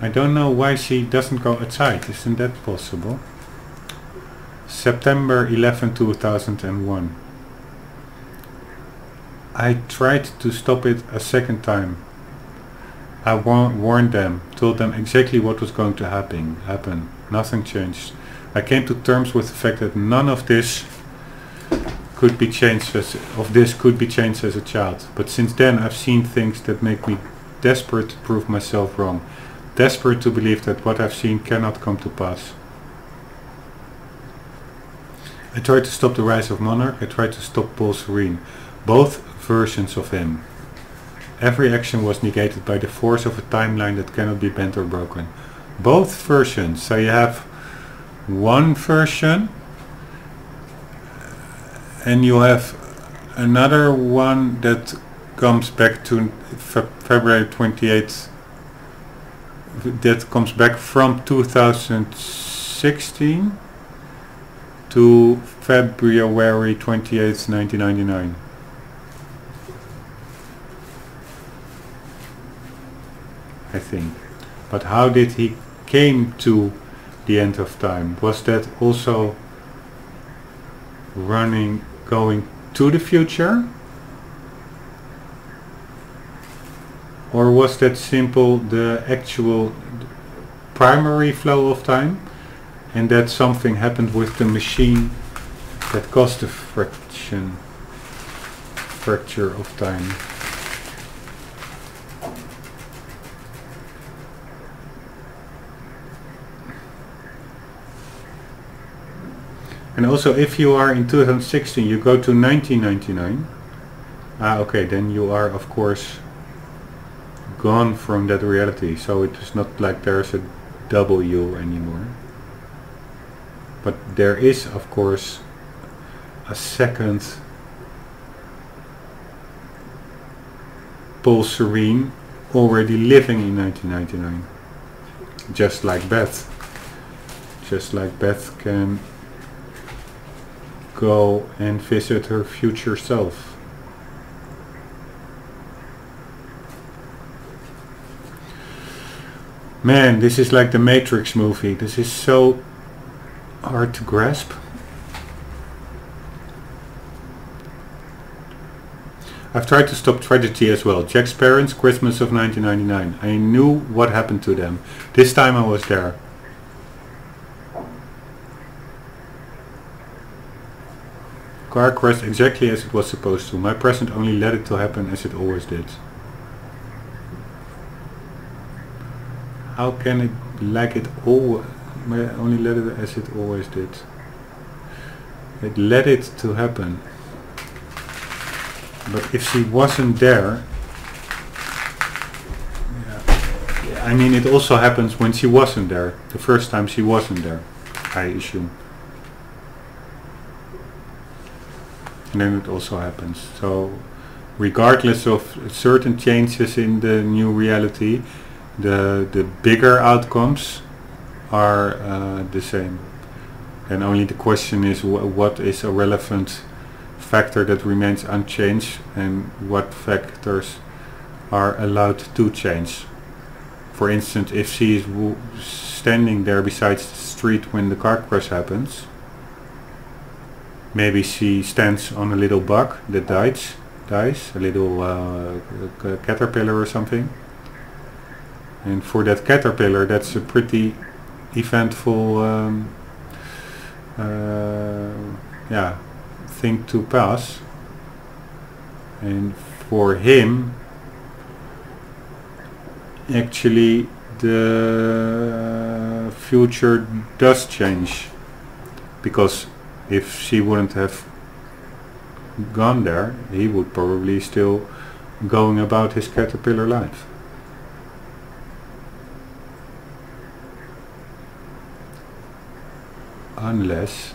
I don't know why she doesn't go outside. Isn't that possible? September 11, 2001. I tried to stop it a second time. I warned them, told them exactly what was going to happen. Nothing changed. I came to terms with the fact that none of this could be changed as a child. But since then I've seen things that make me desperate to prove myself wrong. Desperate to believe that what I've seen cannot come to pass. I tried to stop the rise of Monarch. I tried to stop Paul Serene. Both versions of him. Every action was negated by the force of a timeline that cannot be bent or broken. Both versions. So you have one version and you have another one that comes back to February 28th, that comes back from 2016 to February 28th, 1999. I think. But how did he came to the end of time? Was that also going to the future? Or was that simple the actual primary flow of time, and that something happened with the machine that caused the fracture of time? And also, if you are in 2016, you go to 1999. Okay, then you are of course gone from that reality. So it is not like there's a W anymore. But there is of course a second Paul Serene already living in 1999. Just like Beth. Just like Beth can go and visit her future self. Man, this is like the Matrix movie. This is so hard to grasp. I've tried to stop tragedy as well. Jack's parents, Christmas of 1999. I knew what happened to them. This time I was there. Car crashed exactly as it was supposed to. My present only let it to happen as it always did. How can it like it all only let it as it always did? It let it to happen. But if she wasn't there, yeah, I mean, it also happens when she wasn't there. The first time she wasn't there, I assume. And then it also happens. So regardless of certain changes in the new reality, the bigger outcomes are the same. And only the question is what is a relevant factor that remains unchanged and what factors are allowed to change. For instance, if she is standing there beside the street when the car crash happens, maybe she stands on a little bug that dies, a little caterpillar or something. And for that caterpillar, that's a pretty eventful thing to pass. And for him, actually the future does change, because if she wouldn't have gone there, he would probably still going about his caterpillar life. Unless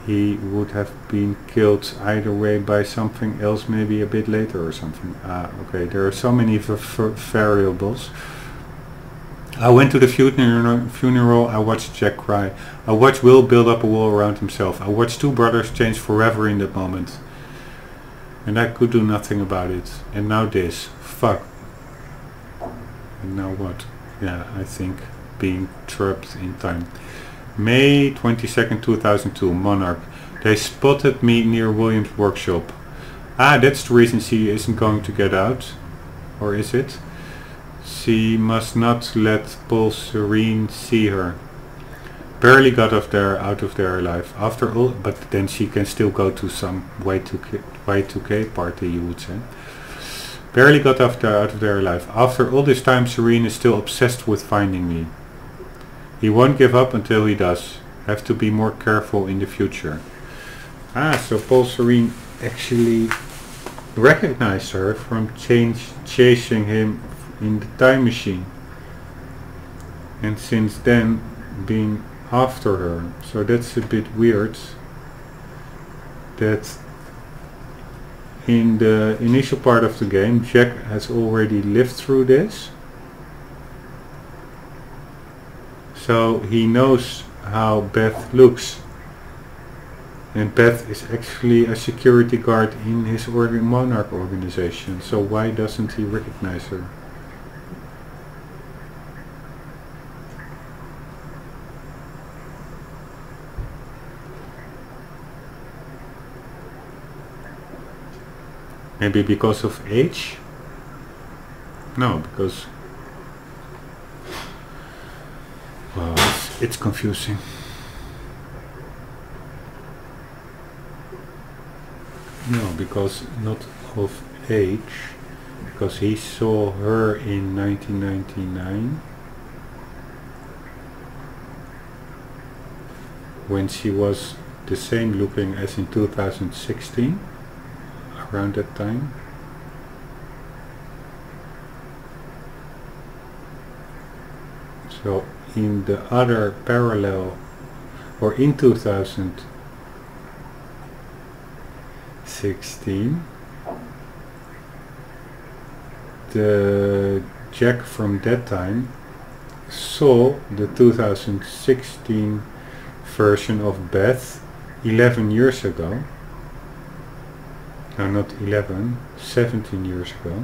he would have been killed either way by something else, maybe a bit later or something. Okay, there are so many variables. I went to the funeral, I watched Jack cry. I watched Will build up a wall around himself. I watched two brothers change forever in that moment. And I could do nothing about it. And now this. Fuck. And now what? Yeah, I think being trapped in time. May 22nd, 2002, Monarch. They spotted me near William's workshop. That's the reason she isn't going to get out. Or is it? She must not let Paul Serene see her. Barely got out of their life. After all, but then she can still go to some Y2K party, you would say. Barely got out of their life. After all this time, Serene is still obsessed with finding me. He won't give up until he does. Have to be more careful in the future. So Paul Serene actually recognized her from chasing him in the time machine. And since then, being after her. So that's a bit weird that in the initial part of the game Jack has already lived through this, so he knows how Beth looks, and Beth is actually a security guard in his Monarch organization, so why doesn't he recognize her? Maybe because of age? No, because... well, it's confusing. No, because not of age. Because he saw her in 1999. When she was the same looking as in 2016. Around that time. So in the other parallel, or in 2016, the Jack from that time saw the 2016 version of Beth 11 years ago. No, not 11, 17 years ago.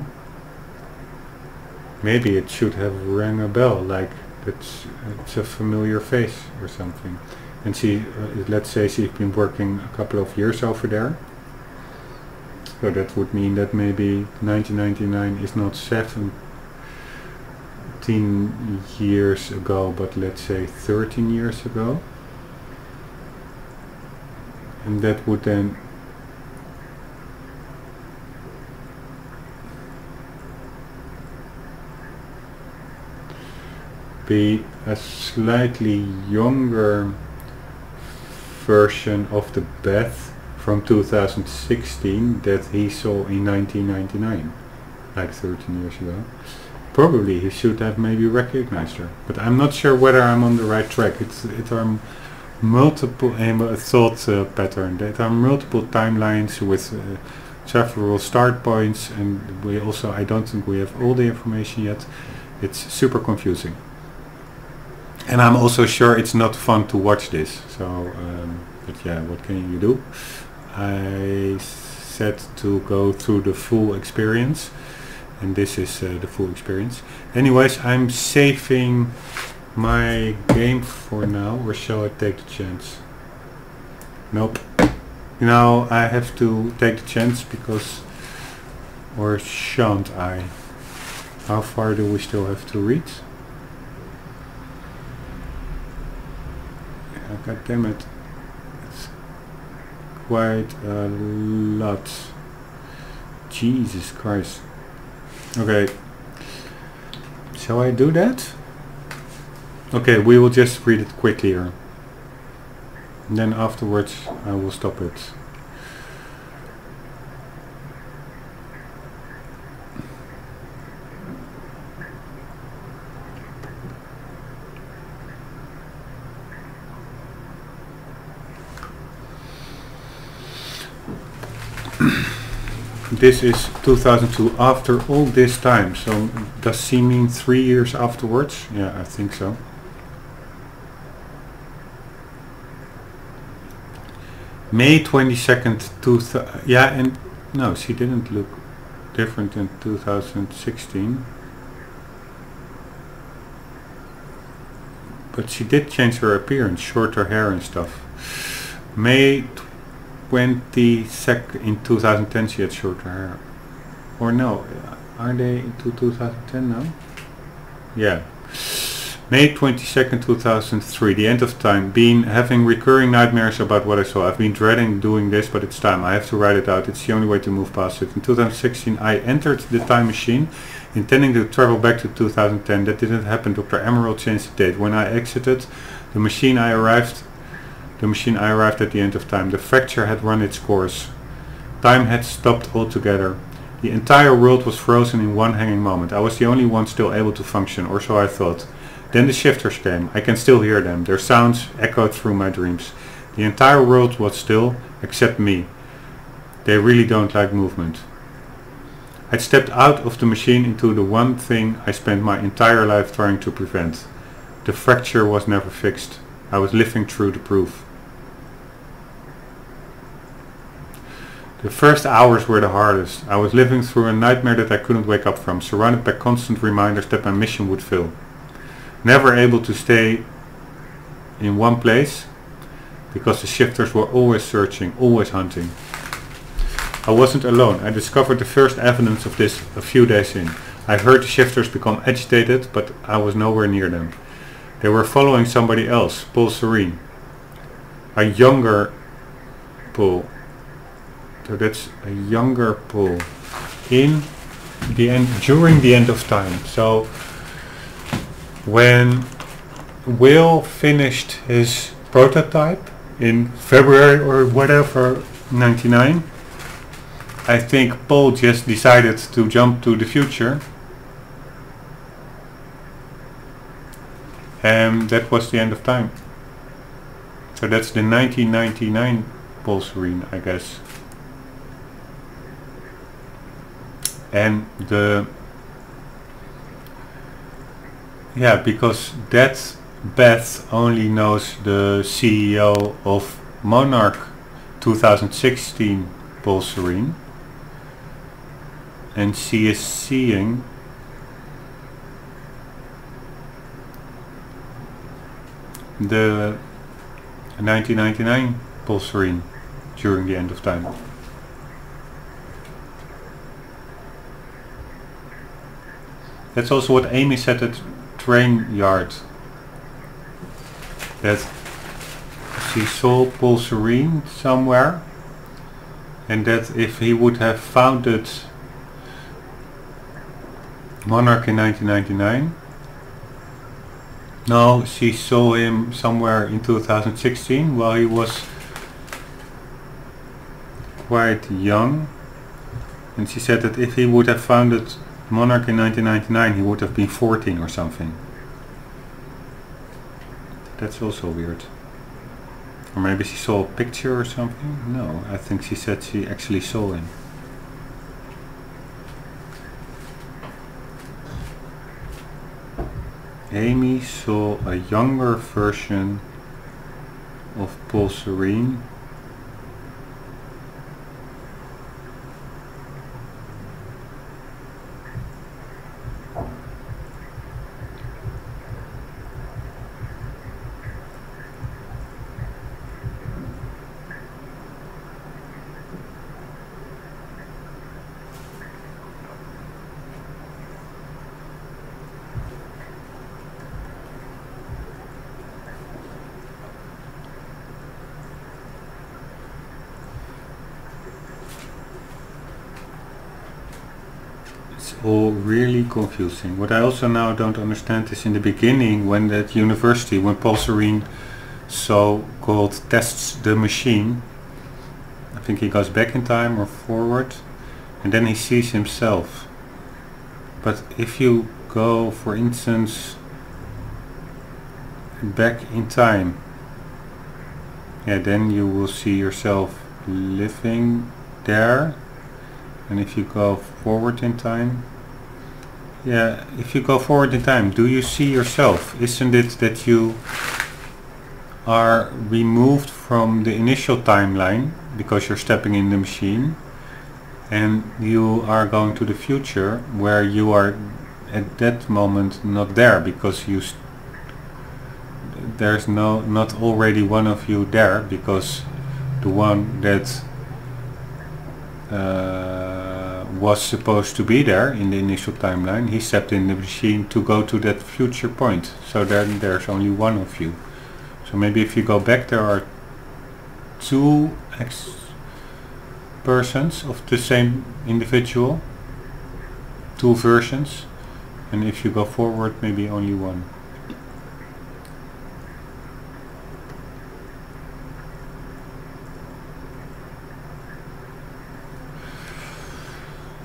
Maybe it should have rang a bell, like it's a familiar face or something. And she, let's say she's been working a couple of years over there. So that would mean that maybe 1999 is not 17 years ago, but let's say 13 years ago. And that would then be a slightly younger version of the Beth from 2016 that he saw in 1999, like 13 years ago. Probably he should have maybe recognized her, but I'm not sure whether I'm on the right track. It are multiple thought pattern. There are multiple timelines with several start points, and we also, I don't think we have all the information yet. It's super confusing. And I'm also sure it's not fun to watch this. So, but yeah, what can you do? I said to go through the full experience, and this is the full experience. Anyways, I'm saving my game for now, or shall I take the chance? Nope. Now I have to take the chance because, or shan't I? How far do we still have to read? God damn it, it's quite a lot. Jesus Christ. Okay, shall I do that? Okay, we will just read it quickly here, and then afterwards I will stop it. This is 2002, after all this time, so does she mean 3 years afterwards? Yeah, I think so. May 22nd, yeah, and no, she didn't look different in 2016. But she did change her appearance, shorter hair and stuff. May 22nd in 2010 she had shorter hair. Or no, are they into 2010 now? Yeah. May 22nd, 2003, the end of time. Having recurring nightmares about what I saw. I've been dreading doing this, but it's time. I have to write it out. It's the only way to move past it. In 2016, I entered the time machine, intending to travel back to 2010. That didn't happen. Dr. Emerald changed the date. When I exited the machine, I arrived at the end of time. The fracture had run its course. Time had stopped altogether. The entire world was frozen in one hanging moment. I was the only one still able to function, or so I thought. Then the shifters came. I can still hear them. Their sounds echoed through my dreams. The entire world was still, except me. They really don't like movement. I stepped out of the machine into the one thing I spent my entire life trying to prevent. The fracture was never fixed. I was living through the proof. The first hours were the hardest. I was living through a nightmare that I couldn't wake up from, surrounded by constant reminders that my mission would fail. Never able to stay in one place, because the shifters were always searching, always hunting. I wasn't alone. I discovered the first evidence of this a few days in. I heard the shifters become agitated, but I was nowhere near them. They were following somebody else, Paul Serene. A younger Paul. So that's a younger Paul. In the end, during the end of time. So when Will finished his prototype in February or whatever, 99, I think Paul just decided to jump to the future, and that was the end of time. So that's the 1999 Paul Serene, I guess. And because that Beth only knows the CEO of Monarch 2016, Paul Serene, and she is seeing the 1999 Paul Serene during the end of time. That's also what Amy said at Train Yard, that she saw Paul Serene somewhere, and that if he would have founded Monarch in 1999, no, she saw him somewhere in 2016 while he was quite young, and she said that if he would have founded Monarch in 1999, he would have been 14 or something. That's also weird. Or maybe she saw a picture or something? No, I think she said she actually saw him. Amy saw a younger version of Paul Serene. All really confusing. What I also now don't understand is in the beginning, when at university, when Paul Serene so-called tests the machine, I think he goes back in time or forward, and then he sees himself. But if you go, for instance, back in time, yeah, then you will see yourself living there. And if you go forward in time, yeah, if you go forward in time, do you see yourself? Isn't it that you are removed from the initial timeline because you're stepping in the machine, and you are going to the future where you are at that moment not there because there's not already one of you there, because the one that was supposed to be there in the initial timeline. He stepped in the machine to go to that future point. So then there's only one of you. So maybe if you go back, there are two persons of the same individual, two versions, and if you go forward, maybe only one.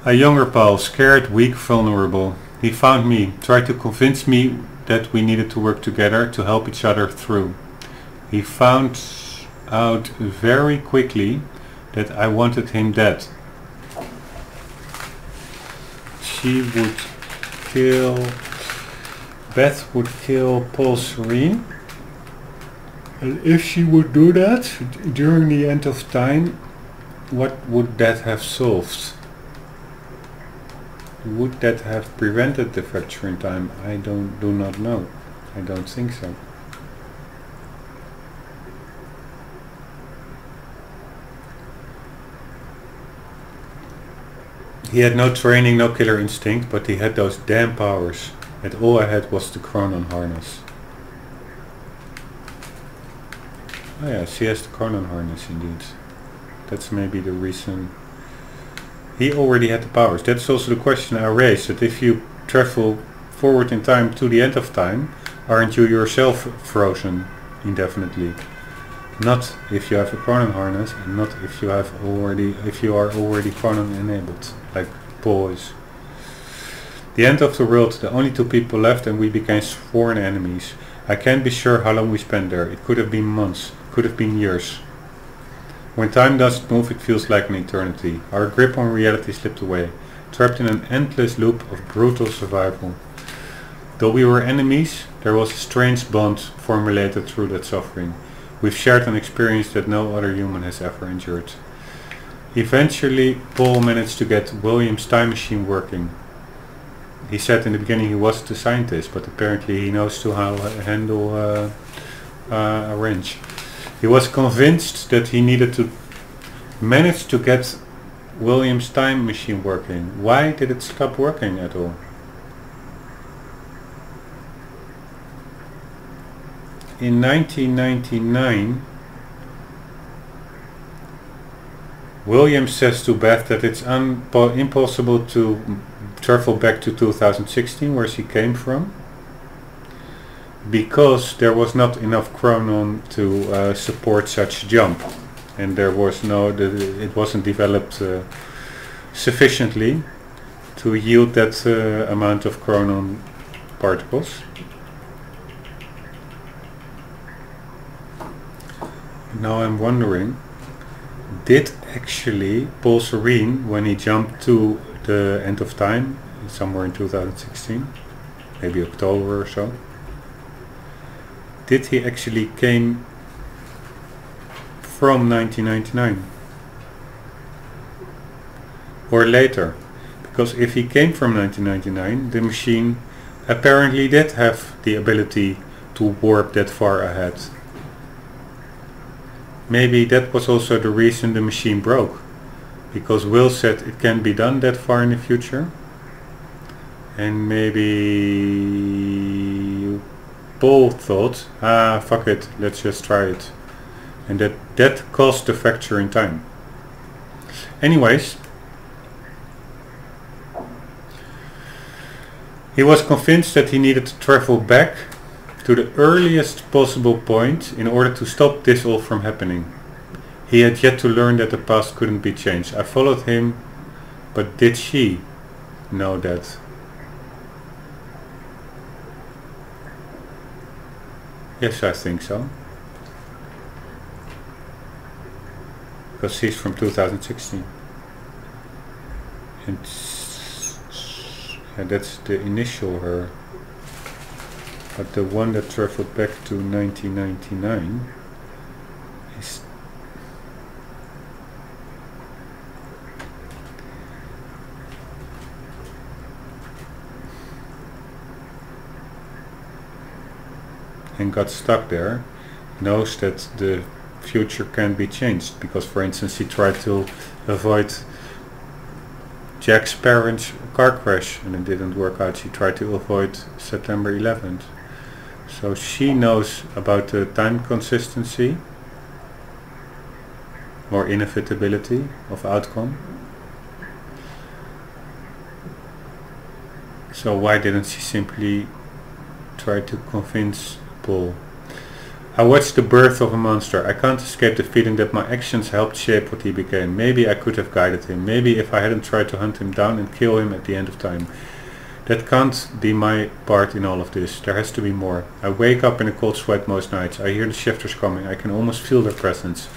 A younger Paul, scared, weak, vulnerable. He found me, tried to convince me that we needed to work together to help each other through. He found out very quickly that I wanted him dead. She would kill... Beth would kill Paul Serene. And if she would do that during the end of time, what would that have solved? Would that have prevented the fracture in time? I do not know. I don't think so. He had no training, no killer instinct, but he had those damn powers. And all I had was the Chronon harness. Oh yeah, she has the Chronon harness indeed. That's maybe the reason. He already had the powers. That's also the question I raised, that if you travel forward in time to the end of time, aren't you yourself frozen indefinitely? Not if you have a Chronon harness, and not if you are already Chronon enabled, like Paul is. The end of the world, the only two people left, and we became sworn enemies. I can't be sure how long we spent there. It could have been months, could have been years. When time doesn't move, it feels like an eternity. Our grip on reality slipped away, trapped in an endless loop of brutal survival. Though we were enemies, there was a strange bond formulated through that suffering. We've shared an experience that no other human has ever endured. Eventually, Paul managed to get William's time machine working. He said in the beginning he wasn't a scientist, but apparently he knows to how handle a wrench. He was convinced that he needed to manage to get William's time machine working. Why did it stop working at all? In 1999, William says to Beth that it's impossible to travel back to 2016, where she came from, because there was not enough chronon to support such jump, and there was it wasn't developed sufficiently to yield that amount of chronon particles. Now I'm wondering, did actually Paul Serene, when he jumped to the end of time, somewhere in 2016, maybe October or so, did he actually came from 1999? Or later? Because if he came from 1999, the machine apparently did have the ability to warp that far ahead. Maybe that was also the reason the machine broke, because Will said it can be done that far in the future, and maybe Paul thought, fuck it, let's just try it, and that caused the fracture in time. Anyways, he was convinced that he needed to travel back to the earliest possible point in order to stop this all from happening. He had yet to learn that the past couldn't be changed. I followed him, but did she know that? Yes, I think so. Because she's from 2016. And yeah, that's the initial her. But the one that traveled back to 1999 is... and got stuck there, knows that the future can be changed, because for instance he tried to avoid Jack's parents' car crash and it didn't work out. She tried to avoid September 11th. So she knows about the time consistency or inevitability of outcome. So why didn't she simply try to convince Paul? I watched the birth of a monster. I can't escape the feeling that my actions helped shape what he became. Maybe I could have guided him. Maybe if I hadn't tried to hunt him down and kill him at the end of time. That can't be my part in all of this. There has to be more. I wake up in a cold sweat most nights. I hear the shifters coming. I can almost feel their presence.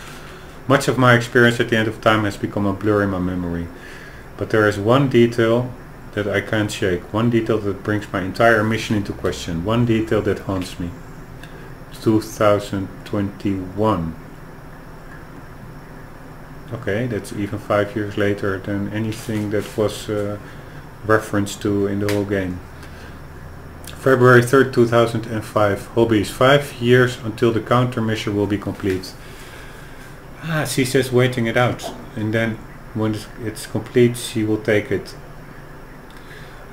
Much of my experience at the end of time has become a blur in my memory. But there is one detail that I can't shake. One detail that brings my entire mission into question. One detail that haunts me. 2021. Okay, that's even 5 years later than anything that was referenced to in the whole game. February 3rd, 2005. Hobbies. 5 years until the countermeasure will be complete. She says waiting it out. And then when it's complete, she will take it.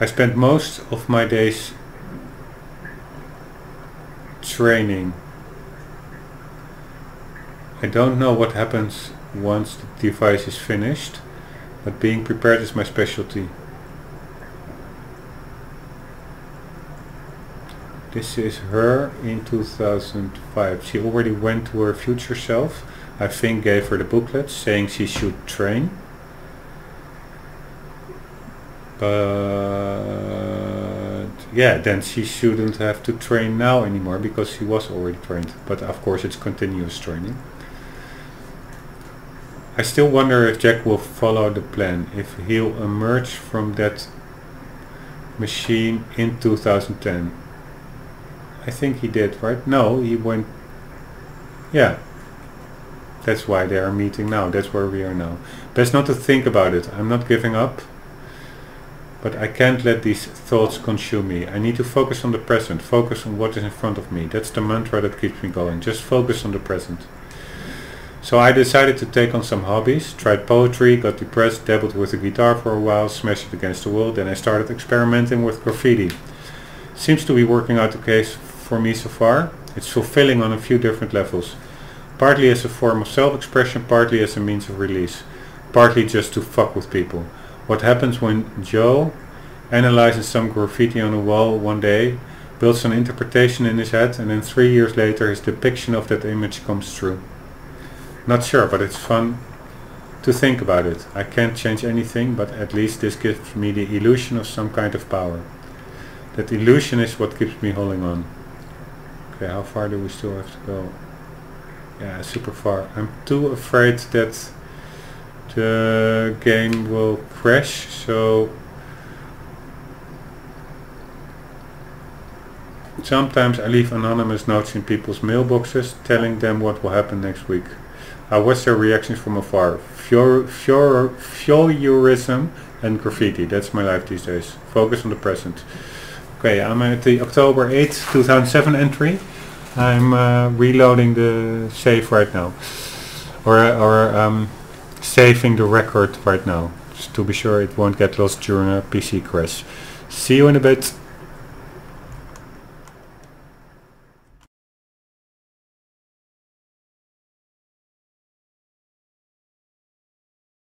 I spent most of my days training. I don't know what happens once the device is finished, but being prepared is my specialty. This is her in 2005. She already went to her future self. I think gave her the booklet saying she should train. But yeah, then she shouldn't have to train now anymore because she was already trained. But of course it's continuous training. I still wonder if Jack will follow the plan, if he'll emerge from that machine in 2010. I think he did, right? No, he went... Yeah. That's why they are meeting now. That's where we are now. Best not to think about it. I'm not giving up. But I can't let these thoughts consume me. I need to focus on the present. Focus on what is in front of me. That's the mantra that keeps me going. Just focus on the present. So I decided to take on some hobbies. Tried poetry, got depressed, dabbled with the guitar for a while, smashed it against the wall. Then I started experimenting with graffiti. Seems to be working out the case for me so far. It's fulfilling on a few different levels. Partly as a form of self-expression, partly as a means of release. Partly just to fuck with people. What happens when Joe analyzes some graffiti on a wall one day, builds an interpretation in his head, and then 3 years later his depiction of that image comes true. Not sure, but it's fun to think about it. I can't change anything, but at least this gives me the illusion of some kind of power. That illusion is what keeps me holding on. Okay, how far do we still have to go? Yeah, super far. I'm too afraid that the game will crash, so sometimes I leave anonymous notes in people's mailboxes telling them what will happen next week. I watch their reactions from afar. Voyeurism and graffiti. That's my life these days. Focus on the present. Okay, I'm at the October 8th, 2007 entry. I'm reloading the save right now. Or saving the record right now. Just to be sure it won't get lost during a PC crash. See you in a bit.